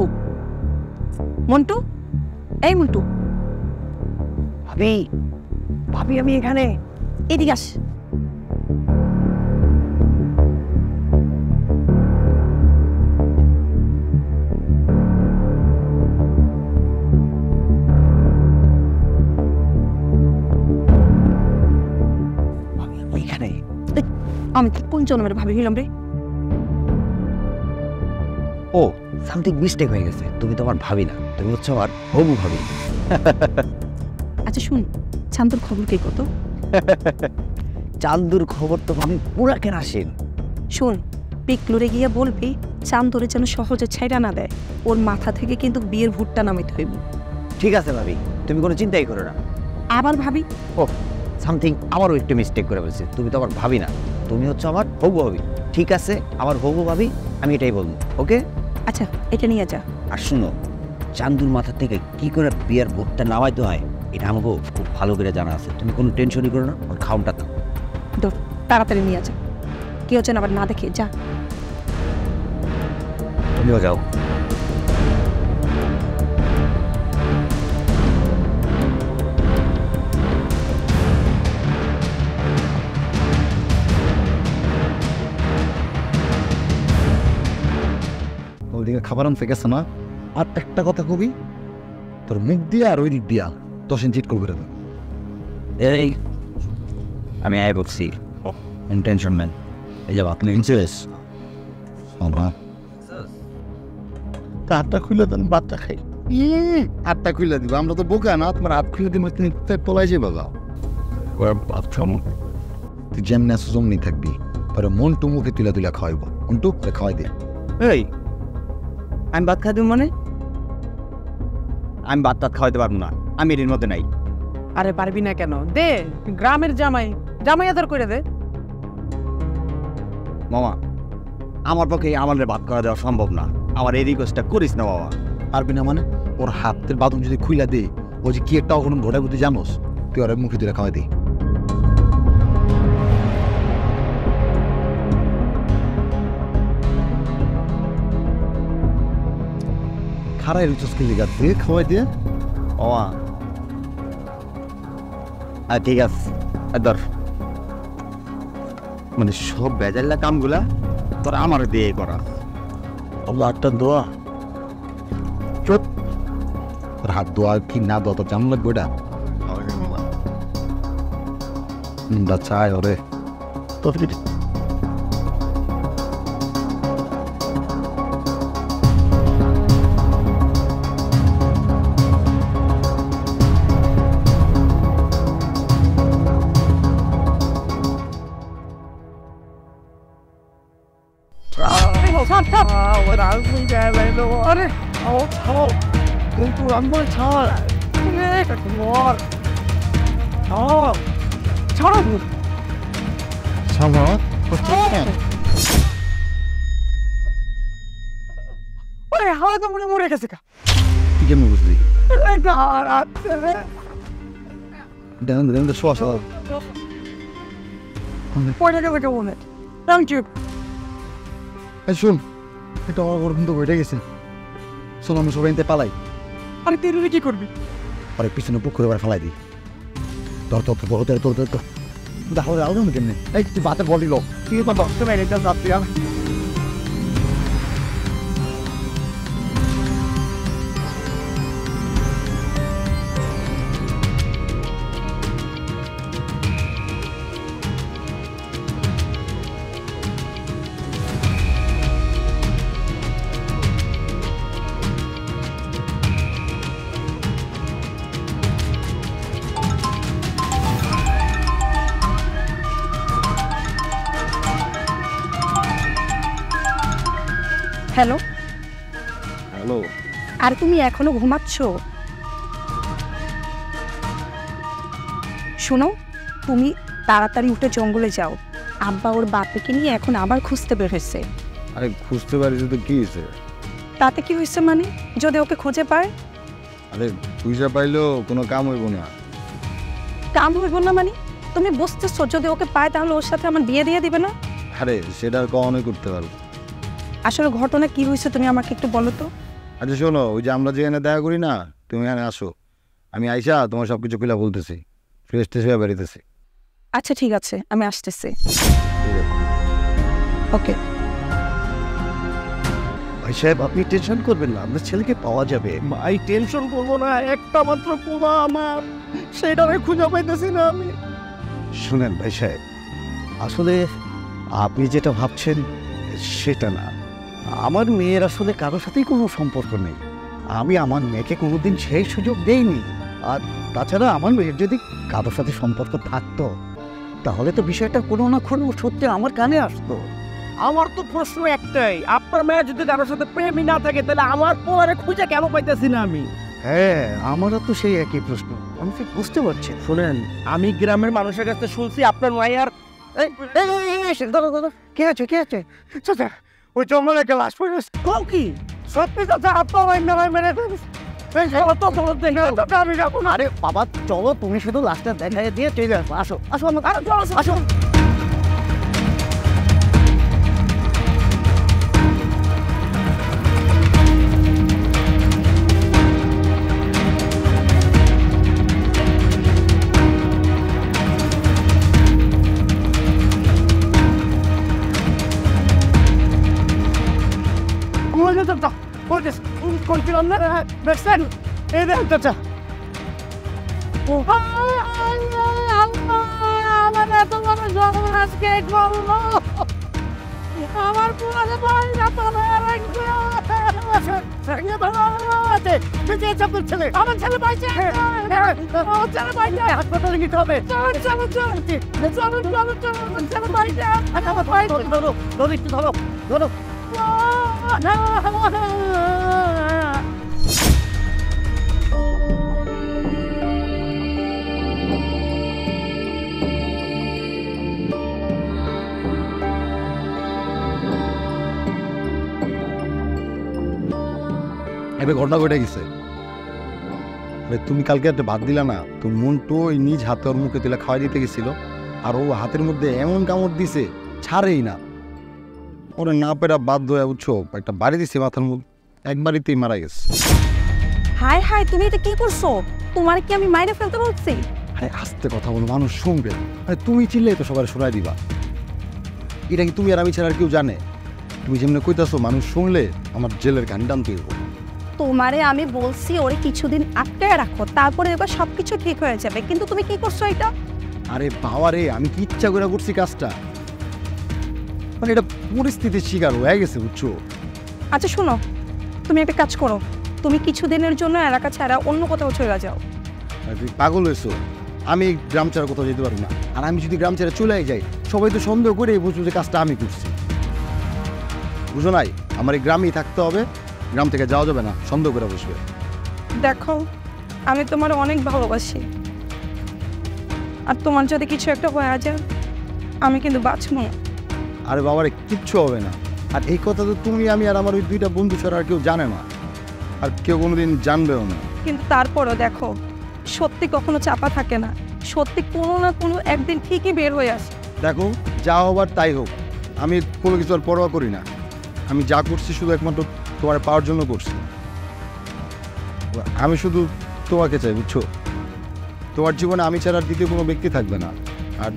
S1: মন্টু, এই মন্টু।
S7: ভাবি, ভাবি আমি এখানে।
S1: এদিকে আস।
S9: ওইখানে
S1: আমি তো কোন জন্মের ভাবি হইলাম রে?
S9: ও, সামথিং মিস্টেক হয়ে গেছে। তুমি তো আমার ভাবি না, তুমি হচ্ছে আমার হবু ভাবি।
S1: আচ্ছা শুন, চান্দুর খবর কে কত?
S9: চান্দুর খবর তো আমি পুরা কেন আসেন।
S1: শুন, পিকলুরে গিয়ে বলবি চান্দুরে যেন সহজে ছাইড়া না দেয়। ওর মাথা থেকে কিন্তু বিয়ের ভুট্টা নামাইতে হইব।
S9: ঠিক আছে ভাবি, তুমি কোনো চিন্তাই করো না।
S1: আবার ভাবি?
S9: ও, সামথিং আমারও একটু মিস্টেক করে বলছি। তুমি তো আমার ভাবি না, তুমি হচ্ছে আমার হবু ভাবি। ঠিক আছে, আমার হবু ভাবি, আমি এটাই বলবো। ওকে?
S1: আচ্ছা, এটা নিয়ে যা।
S9: আর শুনো, চান্দুর মাথা থেকে কি করে বিয়ের ভোটটা নামাইতে হয় এটা আমাকেও খুব ভালো করে জানা আছে। তুমি কোনো টেনশনই করো না, ওর খাউনটা দাও।
S1: দৌড়, তাড়াতাড়ি নিয়ে যা, কেউ যেন আবার না দেখে। যা,
S9: তুমিও যাও।
S2: ওইদিকে খাবার আনতে গেছে না? আর একটা কথা কবি, তোর মুখ দিয়া আর ওই দিক দিয়া 10 ইঞ্চি করে দেবে।
S9: এই আমি আয় বলছি, টেনশন ম্যান। এই যে আপনি ইন্সুরেন্স
S6: হাতটা খুলে দেন, বাচ্চা খাই।
S2: হাতটা খুলে দিব? আমরা তো বোকা না, তোমার হাত খুলে দিব, তুমি পলাই যাবে।
S6: বাচ্চা
S2: তুই যেমনি আসো জমনি থাকবি, পরে মন্টু মুখে তুলা তুলা খাওয়াইব। মন্টু খাওয়াই দে।
S9: এই, আমি ভাত খাই দেব মানে? আমি ভাত টাত খাওয়াইতে পারবো না, আমি এর মধ্যে নাই।
S7: আরে পারবি না কেন? দে, গ্রামের জামাই, জামাই আদর করে দে।
S9: মামা, আমার পক্ষে আমাদের ভাত করা দেওয়া সম্ভব না। আমার এই রিকোয়েস্টটা করিস না বাবা।
S2: পারবি না মানে? ওর হাতের বাঁধন যদি খুইলা দে, ও যে কি একটা অঘটন ঘটায় বুঝতে জানোস, তুই ওর মুখে তুলে খাওয়াই দে। খারাই রুচস খেলে গাছে খাওয়াই দে।
S9: মামা, আর ঠিক আছে, ধর। মানে সব বেজাল্লা কামগুলা তোরা আমার দিয়ে করা।
S6: হাতটা দোয়া।
S2: চুপ, তোর হাত দোয়া কি না দোয়া তোর জানো লাগবে ওটা? চাই ওরে
S6: তো
S3: মরে গেছে।
S2: তুই কেমন বুঝলি? শুন, এটা আমার ঘর কিন্তু বইটা গেছে। শোন, আমি সবাই নিতে পালাই।
S3: আরে তুই কি করবি?
S2: পরে পিছনে পুকুরে এবার ফেলাই দিই। তোর তোর তোর তোর তোর তোর দেখো আলো না কেমনে? এই তুই বাতে বলিল কি কথা? তুমি এটা যাচ্ছি আমি।
S1: Hello,
S2: hello.
S1: আর তুমি এখনো ঘুমাচ্ছ? শোনো, তুমি তাড়াতাড়ি উঠে জঙ্গলে যাও। আব্বা ওর বাপকে নিয়ে এখন আবার খুঁজতে বের হয়েছে।
S2: আরে খুঁজতে পারিস তো কি হয়েছে?
S1: তাতে কি হয়েছে মানে? যদি ওকে খুঁজে পায়?
S2: আরে পয়সা পাইলেও কোনো কাম হইব না।
S1: কাম হইব না মানে? তুমি বুঝতেছো যদি ওকে পায় তাহলে ওর সাথে আমার বিয়ে দিয়ে দিবে না?
S2: আরে সেটা আর কখনোই করতে পারবো।
S1: আসলে ঘটনা কি হয়েছে তুমি আমাকে একটু বলো তো।
S2: আচ্ছা শোনো, ওই যে আমরা যেখানে দেখা করি না, তুমি এখানে আসো, আমি আইসা তোমার সব কিছু খুলে বলতেছি। ফ্রেশ ট্রেশ হয়ে বেরিতেছি।
S1: আচ্ছা ঠিক আছে, আমি আসতেছি। ওকে।
S8: ভাই সাহেব, আপনি টেনশন করবেন না, আপনার ছেলেকে পাওয়া যাবে।
S3: ভাই টেনশন করবো না, একটা মাত্র পোলা আমার, সেটারে খুঁজে পাইতেছি না আমি।
S8: শুনেন ভাই সাহেব, আসলে আপনি যেটা ভাবছেন সেটা না। আমার মেয়ের আসলে কারোর সাথেই কোনো সম্পর্ক নেই। আমি আমার মেয়েকে কোনোদিন সেই সুযোগ দেইনি। আর তাছাড়া আমার মেয়ের যদি কারোর সাথে সম্পর্ক থাকতো তাহলে তো বিষয়টা কোনো না কোনো সত্যি আমার কানে আসতো।
S3: আমার তো প্রশ্ন একটাই, আপনার মেয়ে যদি কারোর সাথে প্রেমই না থাকে তাহলে আমার পোলারে খুঁজে কেন পাইতেছি না আমি?
S8: হ্যাঁ, আমারও তো সেই একই প্রশ্ন, আমি ঠিক বুঝতে পারছি।
S3: শুনেন, আমি গ্রামের মানুষের কাছে শুনছি আপনার মায়ের
S8: কে আছে কে আছে?
S3: চাচা ওই জঙ্গলে একটা লাশ পড়ে গেছে। কও কি সত্যি চাচা? আপনার মায়ের মেলায় মেরে আমি যাবো না।
S8: আরে বাবা চলো, তুমি শুধু লাস্টটা দেখাই দিয়ে চলে আসো। আসো আসো আমার আসো।
S3: আমার পুরানো ভাই না ছেলে, আমার ছেলে পাইছে, ছেলে পাইছে, হাসপাতালে নিতে হবে। ছেলে পাইছে, ধরো একটু ধরো।
S2: এবার ঘটনা ঘটে গেছে। তুমি কালকে একটা ভাত দিলা না, তো মন্টু ওই নিজ হাতে ওর মুখে তুলে খাওয়াই দিতে গেছিল, আর ও হাতের মধ্যে এমন কামড় দিছে ছাড়েই না। ওরা না পেরা বাধ্য হয়ে বুঝছো একটা বাড়ি দিছে মাথার মধ্যে, একবারিতেই মারা গেছে।
S1: হাই হাই, তুমি এটা কি করছো? তোমার কি আমি মাইরে ফেলতে বলছি?
S2: আরে আস্তে কথা বলো, মানুষ শুনবে। আরে তুমি চিনলেই তো সবাই শোনাই দিবা। এটা কি তুমি আর আমি ছাড়া আর কেউ জানে? তুমি যেমনি কইতাছো মানুষ শুনলে আমার জেলের গান টানতে হইব।
S1: তোমারে আমি বলছি ওরে কিছুদিন আটকায় রাখো, তারপরে এবার সবকিছু ঠিক হয়ে যাবে, কিন্তু তুমি কি করছো এটা?
S2: আরে বাবা রে, আমি কি ইচ্ছা করে করছি কাজটা? মানে এটা পরিস্থিতির শিকার হয়ে গেছে বুঝছো।
S1: আচ্ছা শোনো, তুমি একটা কাজ করো, তুমি কিছুদিনের জন্য এলাকা ছাড়া অন্য কোথাও চলে যাও।
S2: আর তুমি পাগল হয়েছো? আমি গ্রাম ছাড়া কোথাও যেতে পারবো না। আর আমি যদি গ্রাম ছাড়া চলে যাই সবাই তো সন্দেহ করে বুঝবো যে কাজটা আমি করছি। বুঝো নাই, আমার এই গ্রামেই থাকতে হবে, গ্রাম থেকে যাওয়া যাবে না, সন্দেহ করে বসবে।
S1: দেখো, আমি তোমার অনেক ভালোবাসি, আর তোমার যদি কিছু একটা হয়ে যায় আমি কিন্তু বাঁচবো না।
S2: আরে বাবারে, কিচ্ছু হবে না। আর এই কথা তো তুমি, আমি আর আমার ওই দুইটা বন্ধু ছাড়া আর কেউ জানে না, আর কেউ কোনোদিন জানবেও না।
S1: কিন্তু তারপরও দেখো, সত্যি কখনো চাপা থাকে না, সত্যি কোনো না কোনো একদিন ঠিকই বের হয়ে আসে।
S2: দেখো, যা হবার তাই হোক, আমি কোনো কিছু আর পরোয়া করি না। আমি যা করছি শুধু একমাত্র তোমার পাওয়ার জন্য করছি। আমি শুধু তোমাকে চাই বুঝছো। তোমার জীবনে আমি ছাড়া আর দ্বিতীয় কোনো ব্যক্তি থাকবে না, আর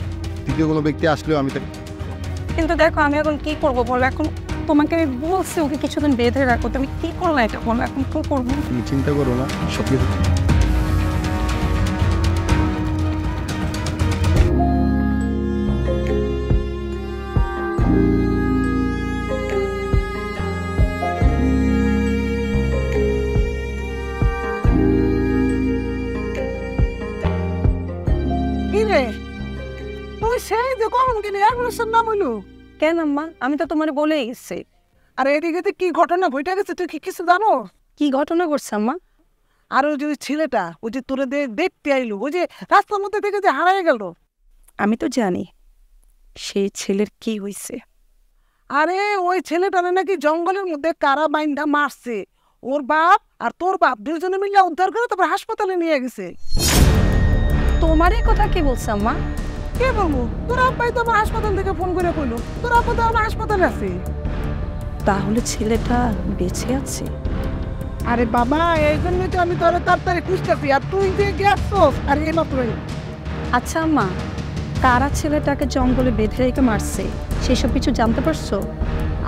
S2: দ্বিতীয় কোনো ব্যক্তি আসলেও আমি তাকে।
S1: কিন্তু দেখো, আমি এখন কি করবো বলো? এখন তোমাকে আমি বলছি ওকে কিছুদিন বেঁধে রাখো, তুমি কি করলো এটা বলো? এখন কি করবো?
S2: তুমি চিন্তা করো না, সব কিছু
S4: তুই সেই যে কখন কিনে অ্যাম্বুলেন্সের নাম হইলো?
S1: কেন আম্মা? আমি তো তোমার বলেই গেছি।
S4: আর এদিকে তো কি ঘটনা ঘটে গেছে তুই কি কিছু জানো?
S1: কি ঘটনা ঘটছে আম্মা?
S4: আর ওই যে ছেলেটা ওই যে তোরে দেখতে আইলো, ওই যে রাস্তার মধ্যে থেকে যে হারাই গেল।
S1: আমি তো জানি সেই ছেলের কি হয়েছে।
S4: আরে ওই ছেলেটারে নাকি জঙ্গলের মধ্যে কারা বাইন্দা মারছে। ওর বাপ আর তোর বাপ দুইজনে মিলে উদ্ধার করে তারপর হাসপাতালে নিয়ে গেছে।
S1: তোমার এই কথা কে বলছে আম্মা?
S4: কে বলবো? তোর আব্বাই তো আমার হাসপাতাল থেকে ফোন করে কইলো তোর আব্বা তো আমার হাসপাতালে আছে।
S1: তাহলে ছেলেটা বেঁচে আছে?
S4: আরে বাবা, এই জন্যই তো আমি তোর তাড়াতাড়ি খুঁজতেছি, আর তুই যে গেছস আর এই মাত্রই।
S1: আচ্ছা আম্মা, কারা ছেলেটাকে জঙ্গলে বেঁধে রেখে মারছে সেসব কিছু জানতে পারছো?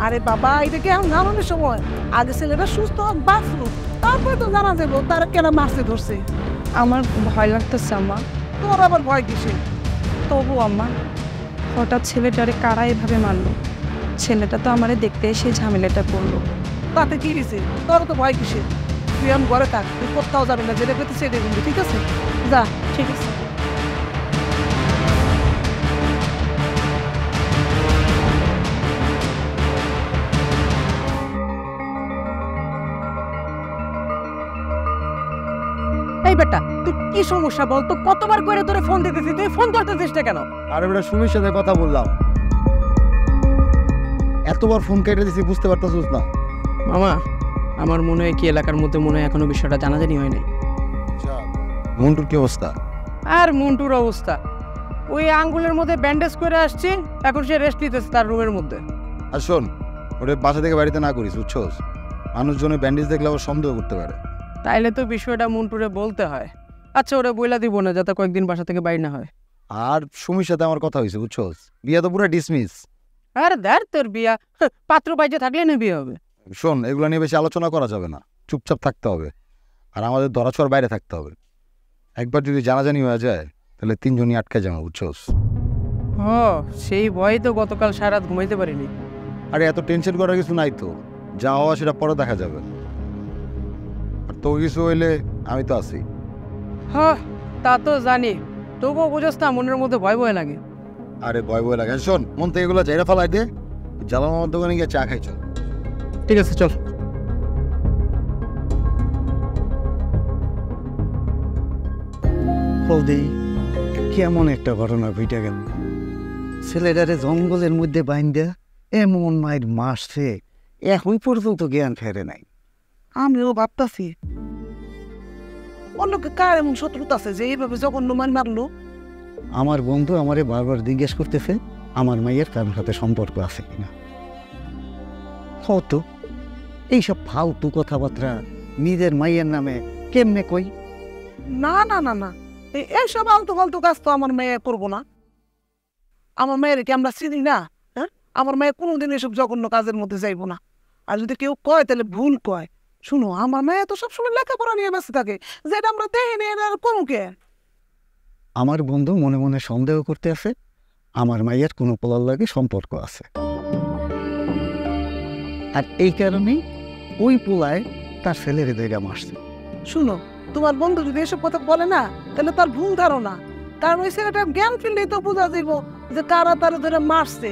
S4: আরে বাবা, এটা কি এখন জানানোর সময়? আগে ছেলেটা সুস্থ হোক, বাঁচুক, তারপরে তো জানা যাবো তারা কেন মারছে ধরছে।
S1: আমার ভয় লাগতেছে আম্মা।
S4: তোর আবার ভয় কিসে?
S1: তবু আম্মা, হঠাৎ ছেলেটারে কারা এভাবে মারলো? ছেলেটা তো আমারে দেখতে এসে ঝামেলাটা করলো।
S4: তাতে কি হয়েছে? তোর তো ভয় কিসে? তুই এখন ঘরে থাক, তুই কোথাও যাবি না, যেটা পেতে সেটা কিনবি, ঠিক আছে? যা।
S1: ঠিক আছে।
S3: এই বেটা, তুই কি সমস্যা বল তো? কতবার করে তোরে ফোন দিতেছি, তুই ফোন ধরতেছিস না কেন?
S2: আরে বেটা, সুমির সাথে কথা বললাম, এতবার ফোন কেটে দিছি, বুঝতে পারতাছিস না?
S7: মামা, আমার মনে হয় কি এলাকার মধ্যে মনে হয় এখনো বিষয়টা জানাজানি হয় নাই।
S2: মন্টুর কি অবস্থা?
S3: আর মন্টুর অবস্থা ওই আঙ্গুলের মধ্যে ব্যান্ডেজ করে আসছে, এখন সে রেস্ট নিতেছে তার রুমের মধ্যে।
S2: আর শোন, ওটা বাসা থেকে বাড়িতে না করিস, বুঝছোস? মানুষজনে ব্যান্ডেজ দেখলে আবার সন্দেহ করতে পারে।
S3: তাইলে তো বিষয়টা মন্টুরে বলতে হয়। আচ্ছা, ওরা বইলা দিব না, যাতে কয়েকদিন বাসা থেকে বাইরে না হয়।
S2: আর সুমির সাথে আমার কথা হয়েছে, বুঝছোস? বিয়া তো পুরো ডিসমিস।
S3: আর দেখ তোর বিয়া, পাত্র বাইজে থাকলে না বিয়ে হবে।
S2: শোন, এগুলো নিয়ে বেশি আলোচনা করা যাবে না, চুপচাপ থাকতে হবে, আর আমাদের ধরাছোঁয়ার বাইরে থাকতে হবে। একবার যদি জানাজানি হয়ে যায় তাহলে তিনজনই আটকে যাবে, বুঝছোস?
S3: ও, সেই ভয় তো গতকাল সারা রাত ঘুমাইতে পারিনি।
S2: আরে এত টেনশন করার কিছু নাই তো, যা হওয়া সেটা পরে দেখা যাবে। আর তো কিছু হইলে আমি তো আছি।
S3: হ্যাঁ, তা তো জানি, তবুও বুঝোস না মনের মধ্যে ভয় ভয় লাগে।
S2: আরে ভয় ভয় লাগে। শোন, মন থেকে এগুলো জায়গা ফেলাই দে, জ্বালান আমার দোকানে গিয়ে চা খাই চল।
S3: ঠিক আছে, চল।
S8: বৌদি, কেমন একটা ঘটনা ঘটে গেল। ছেলেটারে জঙ্গলের মধ্যে বাইন্দা এমন মায়ের মারছে, এখন পর্যন্ত জ্ঞান ফেরে নাই।
S4: আমিও ভাবতাছি অন্যকে কার এমন শত্রুতা আছে যে এইভাবে জঘন্য মান মারলো।
S8: আমার বন্ধু আমারে বারবার জিজ্ঞেস করতেছে আমার মায়ের কারোর সাথে সম্পর্ক আছে কিনা। হতো এইসব ফালতু কথাবার্তা নিজের মায়ের নামে কেমনে কই?
S4: না না না না, এইসব আলতু ফালতু কাজ তো আমার মেয়ে করবো না। আমার মেয়ের কি আমরা চিনি না? হ্যাঁ, আমার মেয়ে কোনোদিন এসব জঘন্য কাজের মধ্যে যাইবো না। আর যদি কেউ কয় তাহলে ভুল কয়। শুনো, আমার মেয়ে তো সবসময় লেখাপড়া নিয়ে ব্যস্ত থাকে, যেটা আমরা দেখিনি আর কোনো কে।
S8: আমার বন্ধু মনে মনে সন্দেহ করতে আছে আমার মায়ের কোনো পোলার লাগে সম্পর্ক আছে, আর এই কারণেই ওই পোলায় তার ছেলের জায়গা মারছে।
S4: শুনো, তোমার বন্ধু যদি এসব কথা বলে না তাহলে তার ভুল ধারণা, কারণ ওই ছেলেটার জ্ঞান ফিরলেই তো বোঝা যাইব যে কারা তারা ধরে মারছে,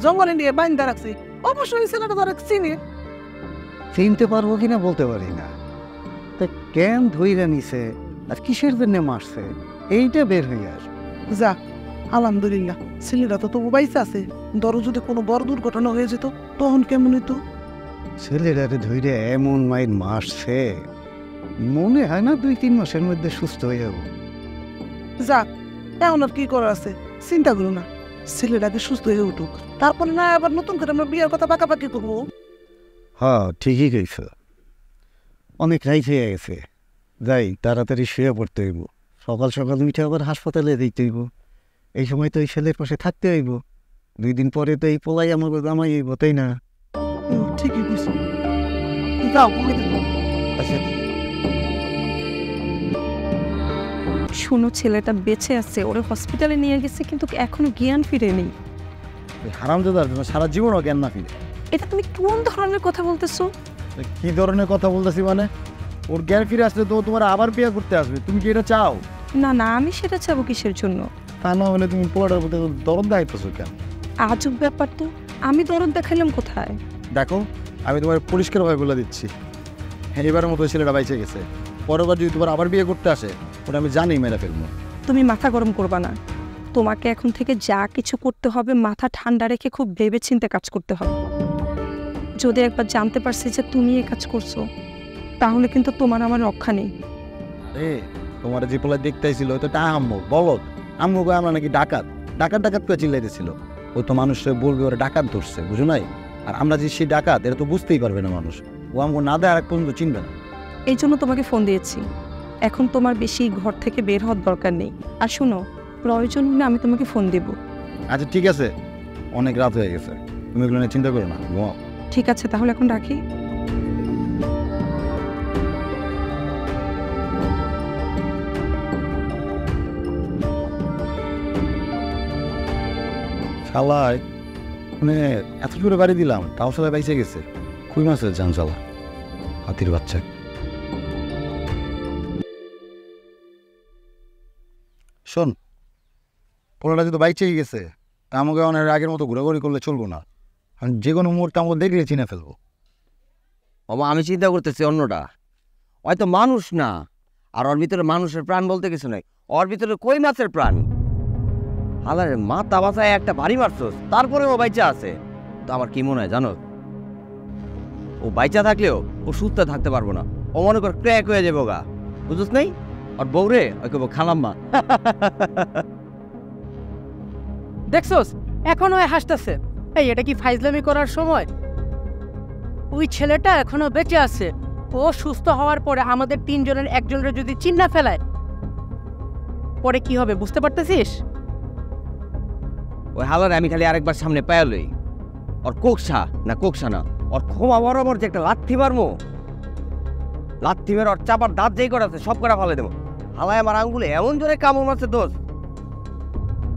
S4: জঙ্গলে নিয়ে বাইন্দা রাখছে। অবশ্যই ছেলেটা তারা চিনি।
S8: চিনতে পারবো কিনা বলতে পারি না, তা কেন ধইরা নিছে আর কিসের জন্য মারছে এইটা বের হয়ে আসবে।
S4: যাক, আলহামদুলিল্লাহ, ছেলেটা তো তবু বাইসে আছে। ধরো যদি কোনো বড় দুর্ঘটনা হয়ে যেত তখন কেমন হইতো?
S8: ছেলেটারে ধইরে এমন মায়ের মারছে, মনে হয় না 2-3 মাসের মধ্যে সুস্থ হয়ে যাবো।
S4: যাক, এখন আর কি করার আছে, চিন্তা করো না, ছেলেটাকে সুস্থ হয়ে উঠুক, তারপরে না আবার নতুন করে আমরা বিয়ের কথা পাকাপাকি করবো।
S8: হ্যাঁ, ঠিকই কইছ। অনেক রাইত হয়ে গেছে, যাই তাড়াতাড়ি শুয়ে পড়তে হইব। সকাল সকাল উঠে আবার হাসপাতালে দিতে হইব। এই সময় তো এই ছেলের পাশে থাকতে হইব। 2 দিন পরে তো এই পোলাই আমাকে জামাই হইব, তাই না?
S4: ঠিকই বুঝছো, যাও ঘুমাইতে যাও।
S8: আচ্ছা,
S1: শুনো, ছেলেটা বেঁচে আছে, ওরে হসপিটালে নিয়ে গেছে, কিন্তু এখনো জ্ঞান ফিরেনি।
S2: হারামজাদার জন্য সারা জীবনও জ্ঞান না ফিরে।
S1: এটা তুমি কোন ধরনের কথা বলতেছো?
S2: কি ধরনের কথা বলতেছি মানে? ওর জ্ঞান ফিরে আসলে তো তোমার আবার বিয়ে করতে আসবে, তুমি কি এটা চাও?
S1: না না, আমি সেটা চাবো কিসের জন্য?
S2: তা না হলে তুমি পোলাটার প্রতি দরদ দেখাইতেছো কেন?
S1: আজব ব্যাপার তো, আমি দরদ দেখাইলাম কোথায়?
S2: দেখো, আমি তোমার পরিষ্কারভাবে বলে দিচ্ছি, হ্যাঁ এবারের মতো ওই ছেলেটা বাইচে গেছে। পরেরবার যদি তোমার আবার বিয়ে করতে আসে, ওটা আমি জানি মেরে ফেলবো।
S1: তুমি মাথা গরম করবা না। তোমাকে এখন থেকে যা কিছু করতে হবে মাথা ঠান্ডা রেখে খুব ভেবেচিন্তে কাজ করতে হবে। যদি একবার জানতে পারছি যে তুমি এই কাজ করছো, তাহলে কিন্তু তোমার আমার রক্ষা নেই।
S2: তোমার যে পোলা দেখতে ছিল ওই তো আম্মু বলদ, আম্মু কই আমরা নাকি ডাকাত ডাকাত ডাকাত করে চিল্লাইতেছিল। ও তো মানুষের বলবে ওরা ডাকাত ধরছে, বুঝো নাই? আর আমরা যে সেই ডাকাত এটা তো বুঝতেই পারবে না মানুষ। ও আমাকে না দেয় আর এক পর্যন্ত চিনবে না।
S1: এই জন্য তোমাকে ফোন দিয়েছি। এখন তোমার বেশি ঘর থেকে বের হওয়ার দরকার নেই। আর শোনো, প্রয়োজন হলে আমি তোমাকে ফোন দেব।
S2: আচ্ছা ঠিক আছে, অনেক রাত হয়ে গেছে, তুমি এগুলো নিয়ে চিন্তা করো না, ঘুমাও।
S1: ঠিক আছে, তাহলে এখন রাখি।
S2: শালায় মানে এত জোরে বাড়ি দিলাম, তাও শালায় বাইসে গেছে। কই মাছের জান শালা, হাতির বাচ্চা। শোন, পোলাটা যদি বাইচেই গেছে, তা আমাকে অনেক আগের মতো ঘোরাঘুরি করলে চলবো না। কারণ যে কোনো মুহূর্তে আমাকে দেখলে চিনে ফেলবো।
S5: বাবা আমি চিন্তা করতেছি অন্যটা, হয়তো মানুষ না, আর ওর ভিতরে মানুষের প্রাণ বলতে কিছু নাই, ওর ভিতরে কই মাছের প্রাণ। হালারে মাথা বাসায় একটা ভারী মারছস, তারপরে ও বাইচা আছে। তো আমার কি মনে হয় জানো, ও বাইচা থাকলেও ও সুস্থ থাকতে পারবো না। ও মনে কর ক্র্যাক হয়ে যাবো গা, বুঝছ নাই? আর বউরে ওই কেবো খালাম্মা।
S7: দেখছোস এখনো হাসতেছে। এই এটা কি ফাইজলামি করার সময়? ওই ছেলেটা এখনো বেঁচে আছে। ও সুস্থ হওয়ার পরে আমাদের তিনজনের একজনের যদি চিন্না ফেলায়, পরে কি হবে বুঝতে পারতেছিস?
S5: ওই হালারে আমি খালি আরেকবার সামনে পায়ালই, ওর কোকসা না কোকসা না, ওর ক্ষমা বরাবর যে একটা লাথি মারমো, লাথি মেরে ওর চাপার দাঁত যেই করা আছে সব করা ফেলে দেবো। হালায় আমার আঙ্গুলে এমন জোরে কামড় মারছে দোষ।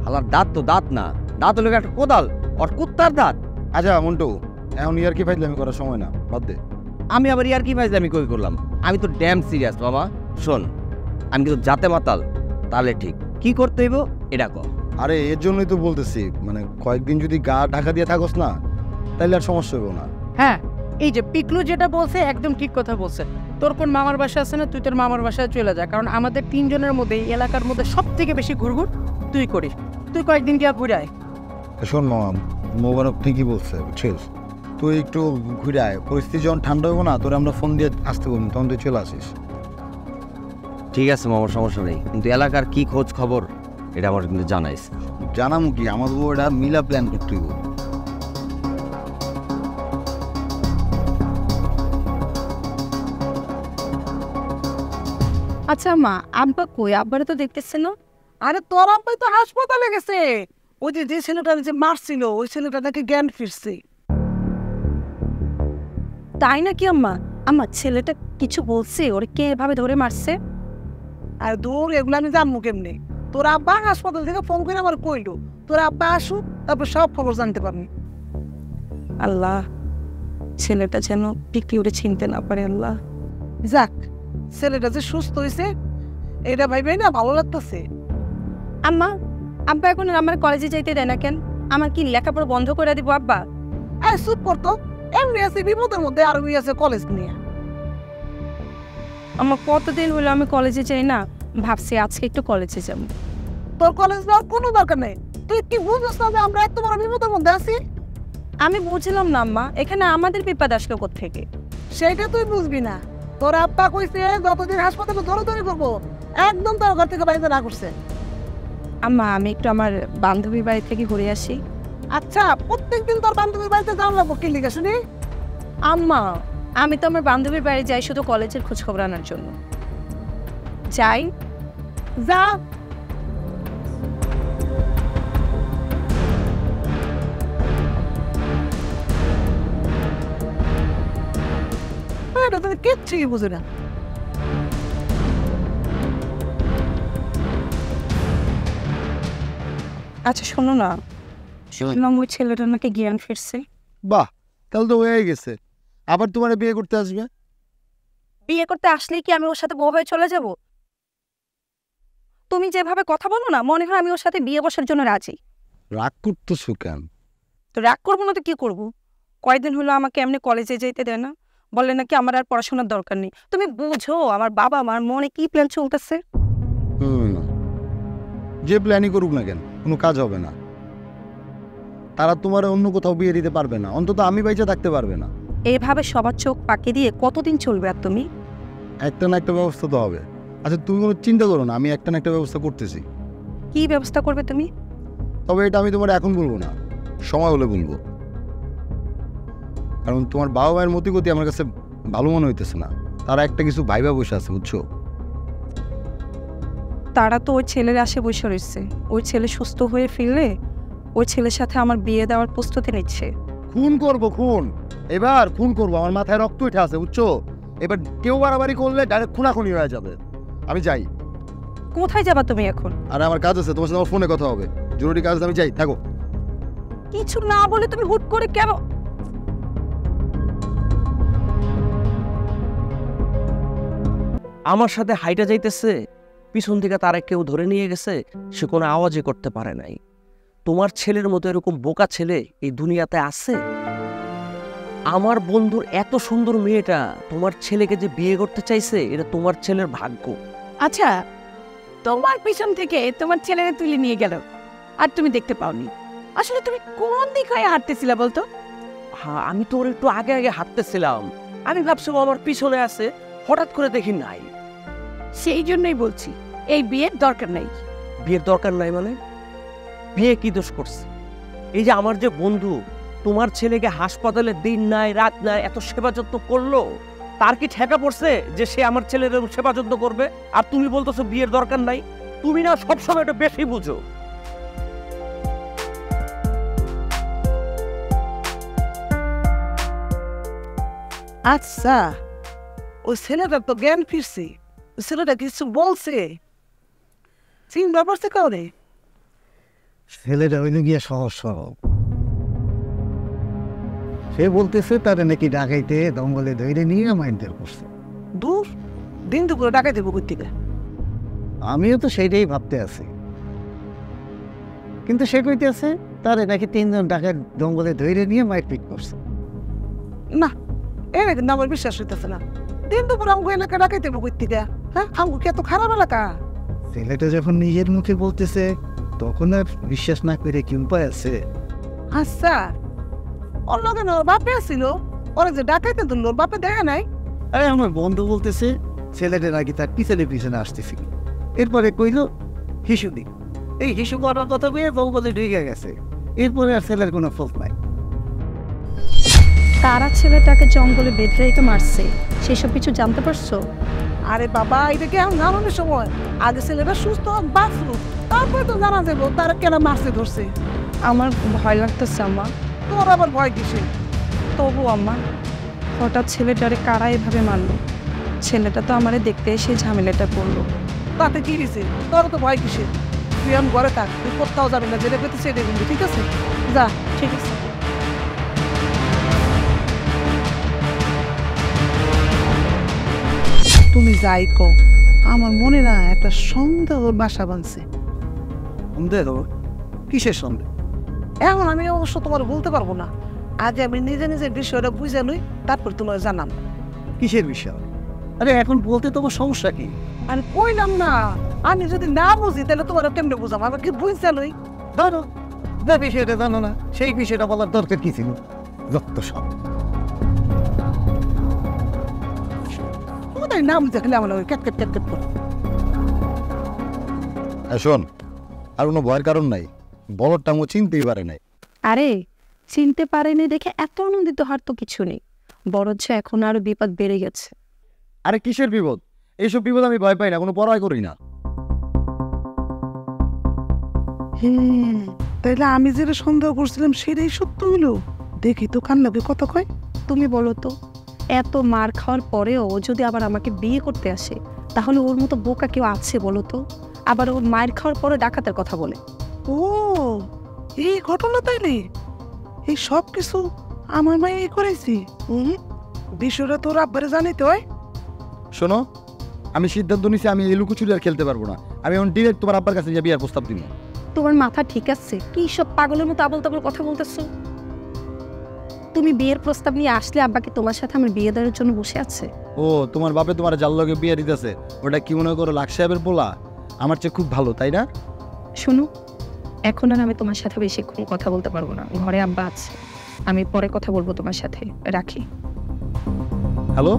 S5: হালার দাঁত তো দাঁত না, দাঁত হলো একটা কোদাল, ওর কুত্তার দাঁত।
S2: আচ্ছা মন্টু, এখন ইয়ার কি ফাইজলামি করার সময় না, বাদ দে।
S5: আমি আবার ইয়ার কি ফাইজলামি কই করলাম? আমি তো ড্যাম সিরিয়াস বাবা। শোন, আমি কিন্তু যাতে মাতাল, তাহলে ঠিক কি করতে হইব এটা কর।
S2: আরে এর জন্যই তো বলতেছি, মানে কয়েকদিন যদি গা ঢাকা দিয়ে থাকস না, তাইলে আর সমস্যা হইব না।
S7: হ্যাঁ, এই যে পিকলু যেটা বলছে একদম ঠিক কথা বলছে। তোর কোন মামার বাসা আছে না, তুই তোর মামার বাসায় চলে যা। কারণ আমাদের তিনজনের মধ্যে এই এলাকার মধ্যে সব থেকে বেশি ঘুরঘুর তুই করিস। তুই কয়েকদিন গিয়া ঘুরে আয়।
S2: শোন মামা, মোবারক ঠিকই বলছে, বুঝছিস? তুই একটু ঘুরে আয়, পরিস্থিতি যখন ঠান্ডা হইব না, তোরে আমরা ফোন দিয়ে আসতে বলবো, তখন তুই চলে আসিস।
S5: ঠিক আছে মামার, সমস্যা নেই, কিন্তু এলাকার কি খোঁজ খবর এটা আমার কিন্তু জানাইস।
S2: জানামু কি, আমার ওটা মিলা প্ল্যান করতে হইব।
S1: আচ্ছা মা, আব্বা কই? আব্বারে তো দেখতেছে না।
S4: আরে তোর আব্বাই তো হাসপাতালে গেছে। ওই যে ছেলেটা যে মারছিল, ওই ছেলেটা নাকি জ্ঞান ফিরছে।
S1: তাই নাকি আম্মা? আমার ছেলেটা কিছু বলছে? ওরে কে এভাবে ধরে মারছে?
S4: আর দূর এগুলো আমি জানবো কেমনি? তোর আব্বা হাসপাতাল থেকে ফোন করে আমার কইলো তোর আব্বা আসুক, তারপর সব খবর জানতে পারবি।
S1: আল্লাহ, ছেলেটা যেন পিকলি ওরে চিনতে না পারে। আল্লাহ
S4: যাক, ছেলেটা যে সুস্থ হয়েছে এটা ভাইবে না ভালো লাগতেছে।
S1: আম্মা, আব্বা এখন আর আমার কলেজে যাইতে দেয় না কেন? আমার কি লেখাপড়া বন্ধ করে দিব আব্বা?
S4: আর চুপ করতো, এমনি আছে বিপদের মধ্যে, আর ওই আছে কলেজ নিয়ে।
S1: আমার কতদিন হলো আমি কলেজে যাই না, ভাবছি আজকে একটু কলেজে যাব।
S4: তোর কলেজ যাওয়ার কোনো দরকার নেই। তুই কি বুঝছিস না যে আমরা এত বড় বিপদের মধ্যে আছি?
S1: আমি বুঝলাম না আম্মা, এখানে আমাদের বিপদ আসলো কোত্থেকে?
S4: সেইটা তুই বুঝবি না। তোর আব্বা কইছে যতদিন হাসপাতালে দৌড়াদৌড়ি করবো, একদম তোর ঘর থেকে বাইরে না করছে।
S1: আম্মা, আমি একটু আমার বান্ধবীর বাড়ি থেকে ঘুরে আসি।
S4: আচ্ছা, প্রত্যেকদিন তোর বান্ধবীর বাড়িতে যাওয়া লাগবো কি লিখে শুনি?
S1: আম্মা, আমি তো আমার বান্ধবীর বাড়ি যাই শুধু কলেজের খোঁজ খবর আনার জন্য। যাই?
S4: যা। এটা তুমি কিচ্ছুই বুঝে না।
S1: আচ্ছা শোনো না, শুনলাম ওই ছেলেটা নাকি জ্ঞান ফিরছে।
S2: বাহ, তাহলে তো হয়ে গেছে। আবার তোমার বিয়ে করতে আসবে?
S1: বিয়ে করতে আসলেই কি আমি ওর সাথে বউ হয়ে চলে যাব? তুমি যেভাবে কথা বলো না, মনে হয় আমি ওর সাথে বিয়ে বসার জন্য রাজি।
S2: রাগ করতেছো কেন?
S1: তো রাগ করবো না তো কি করবো? কয়েকদিন হলো আমাকে এমনি কলেজে যেতে দেয় না, বলে নাকি আমার আর পড়াশোনার দরকার নেই। তুমি বুঝো আমার বাবা আমার মনে কি প্ল্যান চলতেছে?
S2: যে প্ল্যানই করুক না কেন, কোনো কাজ হবে না। তারা তোমার অন্য কোথাও বিয়ে দিতে পারবে না, অন্তত আমি বাইচা থাকতে পারবে না।
S1: এইভাবে সবার চোখ পাকি দিয়ে কতদিন চলবে? আর তুমি
S2: একটা না একটা ব্যবস্থা তো হবে। আচ্ছা তুমি কোনো চিন্তা করো না, আমি একটা না একটা ব্যবস্থা করতেছি।
S1: কি ব্যবস্থা করবে তুমি?
S2: তবে এটা আমি তোমার এখন বলবো না, সময় হলে বলবো। কারণ তোমার বাবা মায়ের মতিগতি আমার কাছে ভালো মনে হইতেছে না। তারা একটা কিছু ভাইবা বসে আছে, বুঝছো?
S1: তারা তো ওই ছেলের আশে বসে রয়েছে। ওই ছেলে সুস্থ হয়ে ফিরলে ওই ছেলের সাথে আমার বিয়ে দেওয়ার প্রস্তুতি নিচ্ছে।
S2: খুন করবো, খুন। এবার খুন করবো, আমার মাথায় রক্ত উঠে আছে, বুঝছো? এবার কেউ বাড়াবাড়ি করলে ডাইরেক্ট খুনাখুনি হয়ে যাবে। আমি যাই।
S1: কোথায় যাবা তুমি এখন?
S2: আরে আমার কাজ আছে, তোমার সাথে আমার ফোনে কথা হবে, জরুরি কাজ। আমি যাই, থাকো।
S1: কিছু না বলে তুমি হুট করে কেন?
S3: আমার সাথে হাইটা যাইতেছে, পিছন থেকে তারা কেউ ধরে নিয়ে গেছে, সে কোনো আওয়াজই করতে পারে নাই। তোমার ছেলের মতো এরকম বোকা ছেলে এই দুনিয়াতে আছে? আমার বন্ধুর এত সুন্দর মেয়েটা তোমার ছেলেকে যে বিয়ে করতে চাইছে, এটা তোমার ছেলের ভাগ্য।
S10: আচ্ছা, তোমার পিছন থেকে তোমার ছেলেরা তুলে নিয়ে গেল আর তুমি দেখতে পাওনি। আসলে তুমি কোন দিক হয়ে হাঁটতেছিলা বলতো?
S3: হ্যাঁ, আমি তো ওর একটু আগে আগে হাঁটতেছিলাম, আমি ভাবছি ও আমার পিছনে আছে, হঠাৎ করে দেখি নাই।
S10: সেই জন্যই বলছি এই বিয়ের দরকার নাই।
S3: বিয়ের দরকার নাই মানে? বিয়ে কি দোষ করছে? এই যে আমার যে বন্ধু তোমার ছেলেকে হাসপাতালে দিন নাই রাত নাই এত সেবা যত্ন করলো, তার কি ঠেকা পড়ছে যে সে আমার ছেলের সেবা যত্ন করবে? আর তুমি বলতেছো বিয়ের দরকার নাই? তুমি না সবসময় এটা বেশি বুঝো।
S4: আচ্ছা, ওই ছেলেটা তো জ্ঞান ফিরছে, ওই ছেলেটা কিছু বলছে, চিন্তা করছে কাউরে?
S8: ছেলেটা হইল গিয়া সহজ সরল। সে বলতেছে তারা নাকি ডাকাইতে দঙ্গলে ধরে নিয়ে মাইন্ডের করছে।
S4: দূর দিন দুপুরে ডাকাই দেবো কর্তিকা।
S8: আমিও তো সেইটাই ভাবতে আছি, কিন্তু সে কইতেছে তারে নাকি 3 জন ডাকাত দঙ্গলে ধরে নিয়ে মারপিট করছে।
S4: না, এটা কিন্তু আমার বিশ্বাস হইতেছে না। দিন দুপুর আমাকে এলাকা ডাকাই দেবো কর্তিকা। হ্যাঁ, আমাকে কি এত খারাপ এলাকা?
S8: ছেলেটা যখন নিজের মুখে বলতেছে তখন আর বিশ্বাস না করে কি উপায় আছে?
S4: আচ্ছা, ওর লগে না ওর বাপে আসছিল, ওরা যে ডাকাইতে ধরলো ওর বাপে দেখা নাই?
S8: আরে আমার বন্ধু বলতেছে ছেলেটা নাকি তার পিছনে পিছনে আসতেছিল। এরপরে কইল হিসু দিক, এই হিসু করার কথা কয়ে বলে ঢুকে গেছে। এরপরে আর ছেলের কোনো ফোক নাই।
S1: তারা ছেলেটাকে জঙ্গলে বেঁধে রেখে মারছে, সেসব কিছু জানতে পারছো?
S4: আরে বাবা, এটা কি এখন জানানোর সময়? আগে ছেলেটা সুস্থ হোক, বাঁচুক, তারপরে তো জানা যাবো তারা কেন মারছে ধরছে।
S1: আমার ভয় লাগতেছে আম্মা।
S4: তোর আবার ভয় কিসে?
S1: তবু আম্মা, হঠাৎ ছেলেটারে কারা এভাবে মারলো? ছেলেটা তো আমারে দেখতে এসে ঝামেলাটা পড়লো।
S4: তাতে কি হয়েছে? তোর তো ভয় কিসে? তুই আমি ঘরে থাক, তুই কোথাও যাবি না, যেটা পেতে সেটা কিন্তু, ঠিক আছে? যা।
S1: ঠিক আছে।
S4: তুমি যাই কো, আমার মনে না একটা সন্দেহর বাসা বাঁধছে।
S8: সন্দেহ? কিসের সন্দেহ?
S4: এখন আমি অবশ্য তোমার বলতে পারবো না, আজ আমি নিজে নিজে বিষয়টা বুঝে লই, তারপর তোমার জানাম।
S8: কিসের বিষয়? আরে এখন বলতে তোমার সমস্যা কি?
S4: আমি কইলাম না, আমি যদি না বুঝি তাহলে তোমার কেমনে বুঝাম? আমাকে বুঝতে লই।
S8: ধরো যে বিষয়টা জানো না সেই বিষয়টা বলার দরকার কি ছিল? রক্ত সব
S4: কোথায় নাম দেখলে আমার ক্যাট ক্যাট ক্যাট ক্যাট করে।
S2: শোন, আর কোনো ভয়ের কারণ নাই, বলদটা আমি চিনতেই পারে নাই।
S1: আরে চিনতে পারেনি দেখে এত আনন্দিত হওয়ার তো কিছু নেই, বরঞ্চ এখন আরো বিপদ বেড়ে গেছে।
S2: আরে কিসের বিপদ? এইসব বিপদ আমি ভয় পাই না, কোনো পরোয়া করি না।
S4: তাইলে আমি যেটা সন্দেহ করছিলাম সেটাই সত্য হইলো। দেখি তো কান লাগে কত কয়।
S1: তুমি বলো তো, এত মার খাওয়ার পরেও ও যদি আবার আমাকে বিয়ে করতে আসে, তাহলে ওর মতো বোকা কেউ আছে বলো তো? আবার ও মায়ের খাওয়ার পরে ডাকাতের কথা বলে।
S4: ও, এই ঘটনা তাইলে এই সব কিছু আমার মাই করেছি। বিষয়টা তোর আব্বারে জানিতে হয়।
S2: শোনো, আমি সিদ্ধান্ত নিছি আমি এই লুকোচুরি আর খেলতে পারবো না। আমি এখন ডিরেক্ট তোমার আব্বার কাছে যাবি আর প্রস্তাব দিব।
S1: তোমার মাথা ঠিক আছে? কি সব পাগলের মতো আবল তাবল কথা বলতেছো? তুমি বিয়ের প্রস্তাব নিয়ে আসলে আব্বাকে তোমার সাথে আমার বিয়ে দেওয়ার জন্য বসে আছে।
S2: ও তোমার বাপে তোমার জাল লগে বিয়ে দিতেছে, ওটা কি মনে করো লাখ সাহেবের পোলা? আমার চেয়ে খুব ভালো, তাই না?
S1: শোনো, এখন আর আমি তোমার সাথে বেশিক্ষণ কথা বলতে পারবো না, ঘরে আব্বা আছে, আমি পরে কথা বলবো তোমার সাথে, রাখি।
S2: হ্যালো,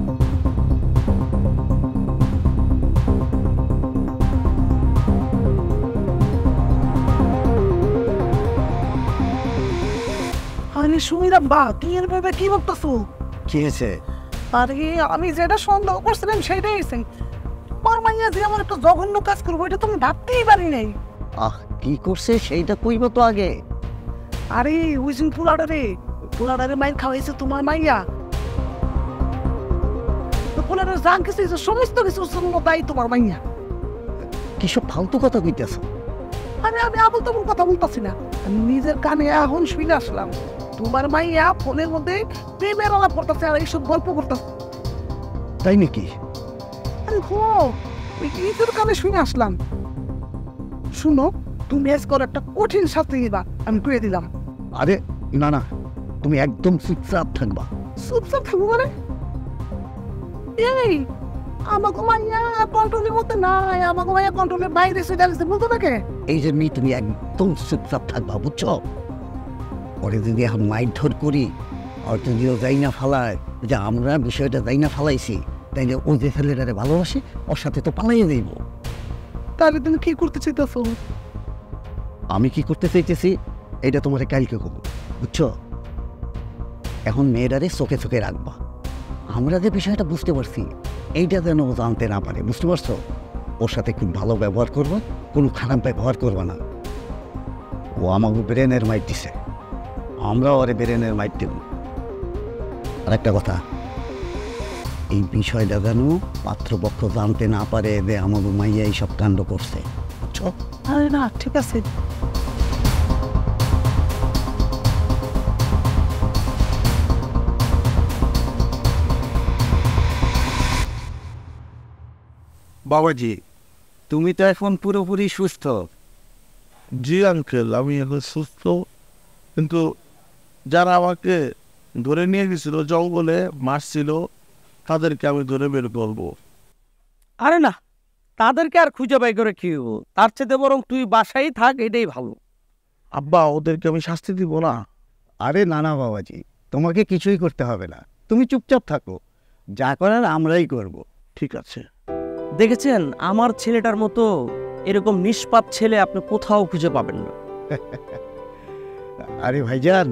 S4: আরে সুমিরা বা কি এর ভাবে কি বলতেছো?
S8: কি হয়েছে?
S4: আরে আমি যেটা সন্দেহ করছিলাম সেটাই হয়েছে। তোমার মাইয়া যে আমার একটা জঘন্য কাজ করবো এটা তো আমি ভাবতেই পারি নাই।
S8: কি করছে সেইটা কইব তো আগে।
S4: আরে ওই যে পোলাডারে মাইর খাওয়াইছে তোমার মাইয়া। তো পোলাডার যা কিছু হয়েছে সমস্ত কিছুর জন্য দায়ী তোমার মাইয়া।
S8: কিসব ফালতু কথা কইতেছ?
S4: আমি আবল তেমন কথা বলতেছি না, আমি নিজের কানে এখন শুনে আসলাম তোমার মাইয়া ফোনের মধ্যে প্রেমের আলাপ করতেছে আর এইসব গল্প করতেছে।
S8: তাই নাকি?
S4: আরে হো, ওই নিজের কানে শুনে আসলাম। শুনো, তুমি আজকে একটা কঠিন শাস্তি দিবা, আমি কয়ে দিলাম।
S8: আরে না না, তুমি একদম চুপচাপ থাকবা।
S4: চুপচাপ থাকবো মানে? এই আমাকে মাইয়া কন্ট্রোলের মধ্যে নাই, আমাকে মাইয়া কন্ট্রোলের বাইরে সেটা বলতো নাকি?
S8: এই যে তুমি একদম চুপচাপ থাকবা, বুঝছো? পরে যদি এখন মাইর ধর করি আর যদিও যাই না ফালায় যে আমরা বিষয়টা যাই না ফালাইছি, তাইলে ও যে ছেলেটারে ভালোবাসে ওর সাথে তো পালাইয়ে যাইব।
S4: তাহলে তুমি কি করতে চাইতেছো?
S8: আমি কি করতে চাইতেছি এটা তোমার কালকে কব, বুঝছো? এখন মেয়েটারে চোখে চোখে রাখবা। আমরা যে বিষয়টা বুঝতে পারছি এইটা যেন ও জানতে না পারে, বুঝতে পারছো? ওর সাথে খুব ভালো ব্যবহার করবা, কোনো খারাপ ব্যবহার করবা না। ও আমাকে ব্রেনের মাইট দিছে, আমরা ওরে ব্রেনের মাইট দেব। আর একটা কথা, এই বিষয়টা যেন পাত্রপক্ষ জানতে না পারে যে আমাকে মাইয়া এইসব কাণ্ড করছে, বুঝছো?
S4: আরে না, ঠিক আছে।
S8: বাবাজি, তুমি তো এখন পুরোপুরি সুস্থ।
S6: জি আঙ্কেল, আমি এখন সুস্থ, কিন্তু যারা আমাকে ধরে নিয়ে গেছিল জঙ্গলে মারছিল তাদেরকে আমি ধরে বের করবো।
S3: আরে না, তাদেরকে আর খুঁজে বাই করে কি হবো? তার চেয়ে বরং তুই বাসায় থাক, এটাই ভালো।
S6: আব্বা, ওদেরকে আমি শাস্তি দিব না?
S8: আরে না না বাবাজি, তোমাকে কিছুই করতে হবে না, তুমি চুপচাপ থাকো, যা করার আমরাই করব।
S6: ঠিক আছে।
S3: দেখেছেন, আমার ছেলেটার মতো এরকম নিষ্পাপ ছেলে আপনি কোথাও খুঁজে পাবেন না।
S8: আরে ভাইজান,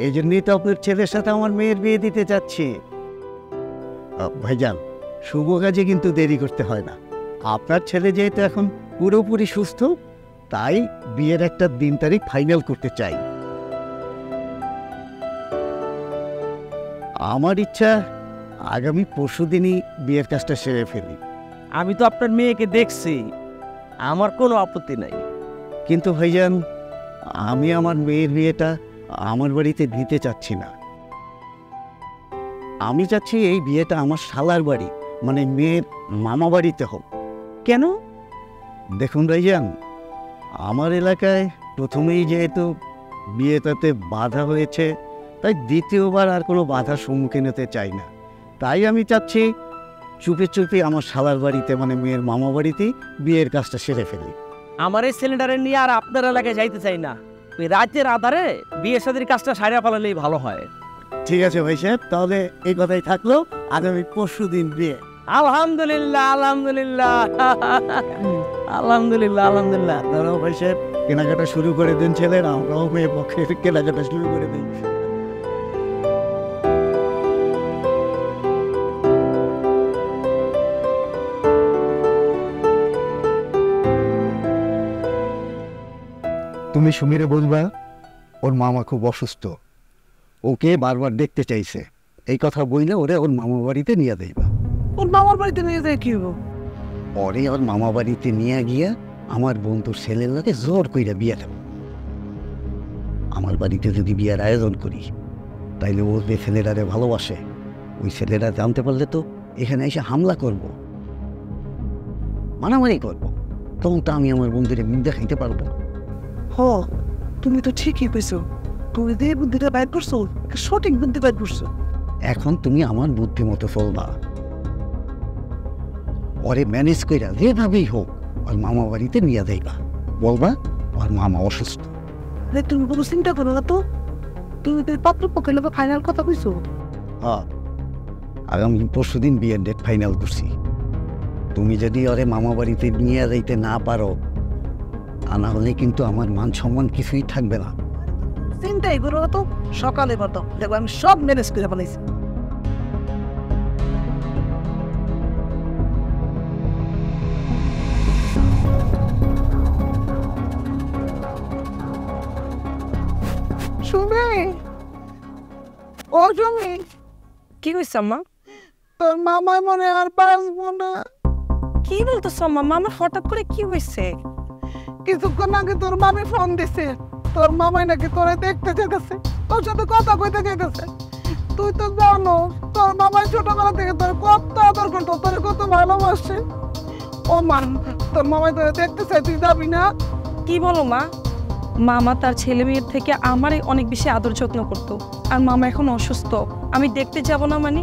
S8: এই জন্যই তো আপনার ছেলের সাথে আমার মেয়ের বিয়ে দিতে চাচ্ছি। ভাইজান, শুভ কাজে কিন্তু দেরি করতে হয় না। আপনার ছেলে যেহেতু এখন পুরোপুরি সুস্থ, তাই বিয়ের একটা দিন তারিখ ফাইনাল করতে চাই। আমার ইচ্ছা আগামী পরশুদিনই বিয়ের কাজটা সেরে ফেলি।
S3: আমি তো আপনার মেয়েকে দেখছি, আমার কোনো আপত্তি নাই।
S8: কিন্তু ভাইজান, আমি আমার মেয়ের বিয়েটা আমার বাড়িতে দিতে চাচ্ছি না। আমি চাচ্ছি এই বিয়েটা আমার শালার বাড়ি, মানে মেয়ের মামা বাড়িতে হোক।
S3: কেন?
S8: দেখুন ভাইজান, আমার এলাকায় প্রথমেই যেহেতু বিয়েটাতে বাধা হয়েছে, তাই দ্বিতীয়বার আর কোনো বাধার সম্মুখীন হতে চাই না। তাই আমি চাচ্ছি চুপে চুপে আমার শালার বাড়িতে, মানে মেয়ের মামা বাড়িতেই বিয়ের কাজটা সেরে ফেলি।
S3: আমার এই সিলিন্ডারে নিয়ে আর আপনার এলাকায় যাইতে চাই না। ওই রাতের আধারে বিয়ে শাদীর কাজটা সারিয়া ফেলালেই ভালো হয়।
S8: ঠিক আছে ভাই সাহেব, তাহলে এই কথাই থাকলো, আগামী পরশুদিন বিয়ে।
S3: আলহামদুলিল্লাহ, আলহামদুলিল্লাহ, আলহামদুলিল্লাহ, আলহামদুলিল্লাহ।
S8: দাঁড়াও ভাই সাহেব, কেনাকাটা শুরু করে দিন ছেলের, আমরাও মেয়ে পক্ষে কেনাকাটা শুরু করে দিন। তুমি সুমিরে বলবা ওর মামা খুব অসুস্থ, ওকে বারবার দেখতে চাইছে, এই কথা বইলে ওরে ওর মামা বাড়িতে নিয়ে দেবা।
S4: ওর মামার বাড়িতে নিয়ে যায় কি হবো?
S8: পরে ওর মামা বাড়িতে নিয়ে গিয়া আমার বন্ধুর ছেলের লোকে জোর কইরা বিয়ে দেব। আমার বাড়িতে যদি বিয়ের আয়োজন করি, তাইলে ও যে ছেলেটারে ভালোবাসে, ওই ছেলেটা জানতে পারলে তো এখানে এসে হামলা করব, মারামারি করব, তখন তো আমি আমার বন্ধুরে মুখ দেখাইতে পারবো না।
S4: হ, তুমি তো ঠিকই কইছো, তুমি যে বুদ্ধিটা বাইর করছো সঠিক বুদ্ধি বাইর করছো।
S8: এখন তুমি আমার বুদ্ধি মতো চলবা, ওরে ম্যানেজ কইরা যেভাবেই হোক ওর মামা বাড়িতে নিয়ে যাইবা, বলবা ওর মামা অসুস্থ।
S4: আরে তুমি কোনো চিন্তা করো না তো, তুমি তো পাত্রপক্ষের লোক ফাইনাল কথা কইছো।
S8: হ্যাঁ, আগামী পরশুদিন বিয়ের ডেট ফাইনাল করছি। তুমি যদি ওরে মামা বাড়িতে নিয়ে যাইতে না পারো, তা না হলে কিন্তু আমার মান সম্মান কিছুই থাকবে না।
S4: চিন্তাই করো না তো, সকালে বলো দেখো আমি সব ম্যানেজ করে ফেলাইছি। সুমি, ও সুমি,
S1: কি হয়েছে আম্মা?
S4: তোর মামাই মনে আর বাঁচবো না।
S1: কি বলতেছ আম্মা? আমার হঠাৎ করে কি হয়েছে?
S4: কিছুক্ষণ আগে তোর মামি ফোন দিছে, তোর মামাই নাকি তোরে দেখতে যেতেছে, তোর সাথে কথা কইতে যেতেছে। তুই তো জানো তোর মামাই ছোটবেলা থেকে তোর কত আদর করতো, তোর কত ভালোবাসে। ও মান, তোর মামাই তোরে দেখতে চাই, তুই যাবি না?
S1: কি বলো মা? মামা তার ছেলে মেয়ের থেকে আমারই অনেক বেশি আদর যত্ন করতো, আর মামা এখন অসুস্থ, আমি দেখতে যাব না মানে?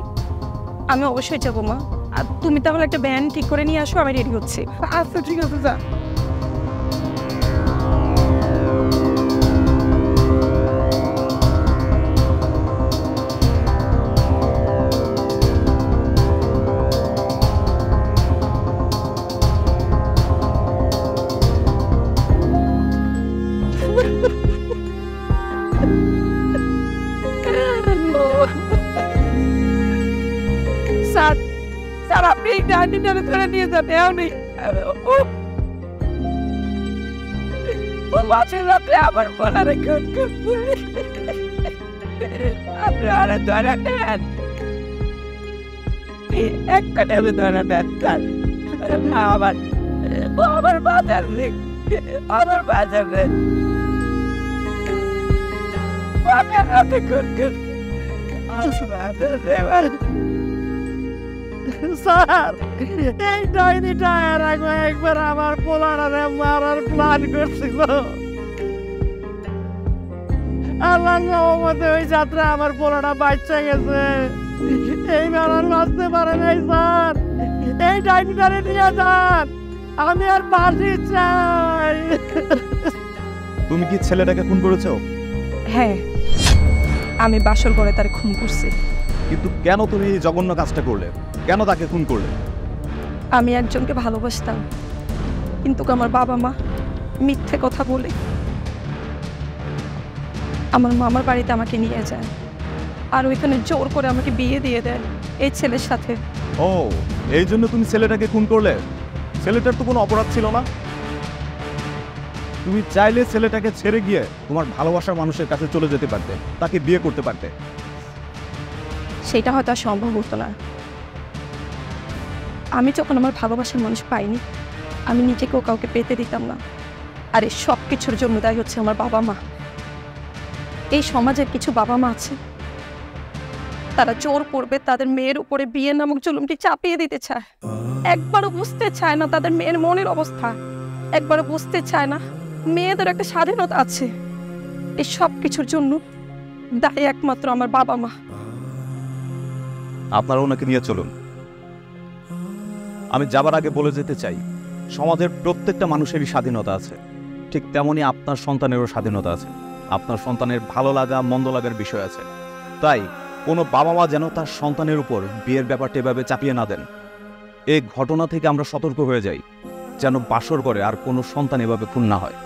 S1: আমি অবশ্যই যাবো মা। আর তুমি তাহলে একটা ভ্যান ঠিক করে নিয়ে আসো, আমি রেডি হচ্ছি।
S4: আচ্ছা ঠিক আছে, যা।
S10: স্যার, স্যার আপনি এই ডাইনিটারে ধরে নিয়ে যান, এও নেই। ও মাছের রাতে আবার বলা রেখে আপনি আরে ধরে নেন, এক কাটাবে ধরে নেন স্যার। আমার বাজার নেই, আমার বাজার নেই, বাজার রাতে করতে
S7: স্যার এই ডাইনিটা এর আগে একবার আমার পোলারে মারার প্ল্যান করছিল। আল্লাহ রহমতে ওই যাত্রা আমার পোলাটা বাচ্চা গেছে, এই মারার বাঁচতে পারে নাই স্যার। এই ডাইনিটারে নিয়ে যান, আমি আর বাঁচি চাই।
S11: তুমি কি ছেলেটাকে খুন করেছো?
S1: হ্যাঁ, আমি বাসর ঘরে তার খুন করছি।
S11: কিন্তু কেন তুমি এই জঘন্য কাজটা করলে? কেন তাকে খুন করলে?
S1: আমি একজনকে ভালোবাসতাম, কিন্তু আমার বাবা মা মিথ্যে কথা বলে আমার মামার বাড়িতে আমাকে নিয়ে যায়, আর ওইখানে জোর করে আমাকে বিয়ে দিয়ে দেয় এই ছেলের সাথে।
S11: ও, এই জন্য তুমি ছেলেটাকে খুন করলে? ছেলেটার তো কোনো অপরাধ ছিল না। তুমি চাইলে ছেলেটাকে ছেড়ে গিয়ে তোমার ভালোবাসার মানুষের কাছে চলে যেতে পারতে, তাকে বিয়ে করতে পারতে।
S1: সেটা হয়তো আর সম্ভব হতো না। আমি যখন আমার ভালোবাসার মানুষ পাইনি, আমি নিজেকেও কাউকে পেতে দিতাম না। আর এই সব কিছুর জন্য দায়ী হচ্ছে আমার বাবা মা। এই সমাজের কিছু বাবা মা আছে, তারা জোর করবে তাদের মেয়ের উপরে বিয়ে নামক জুলুমটি চাপিয়ে দিতে চায়। একবারও বুঝতে চায় না তাদের মেয়ের মনের অবস্থা, একবারও বুঝতে চায় না মেয়েদের একটা স্বাধীনতা আছে। এই সব কিছুর জন্য দায়ী একমাত্র আমার বাবা মা।
S11: আপনারা ওনাকে নিয়ে চলুন। আমি যাবার আগে বলে যেতে চাই, সমাজের প্রত্যেকটা মানুষেরই স্বাধীনতা আছে, ঠিক তেমনি আপনার সন্তানেরও স্বাধীনতা আছে। আপনার সন্তানের ভালো লাগা মন্দ লাগার বিষয় আছে, তাই কোনো বাবা মা যেন তার সন্তানের উপর বিয়ের ব্যাপারটা এভাবে চাপিয়ে না দেন। এই ঘটনা থেকে আমরা সতর্ক হয়ে যাই, যেন বাসর করে আর কোনো সন্তান এভাবে খুন না হয়।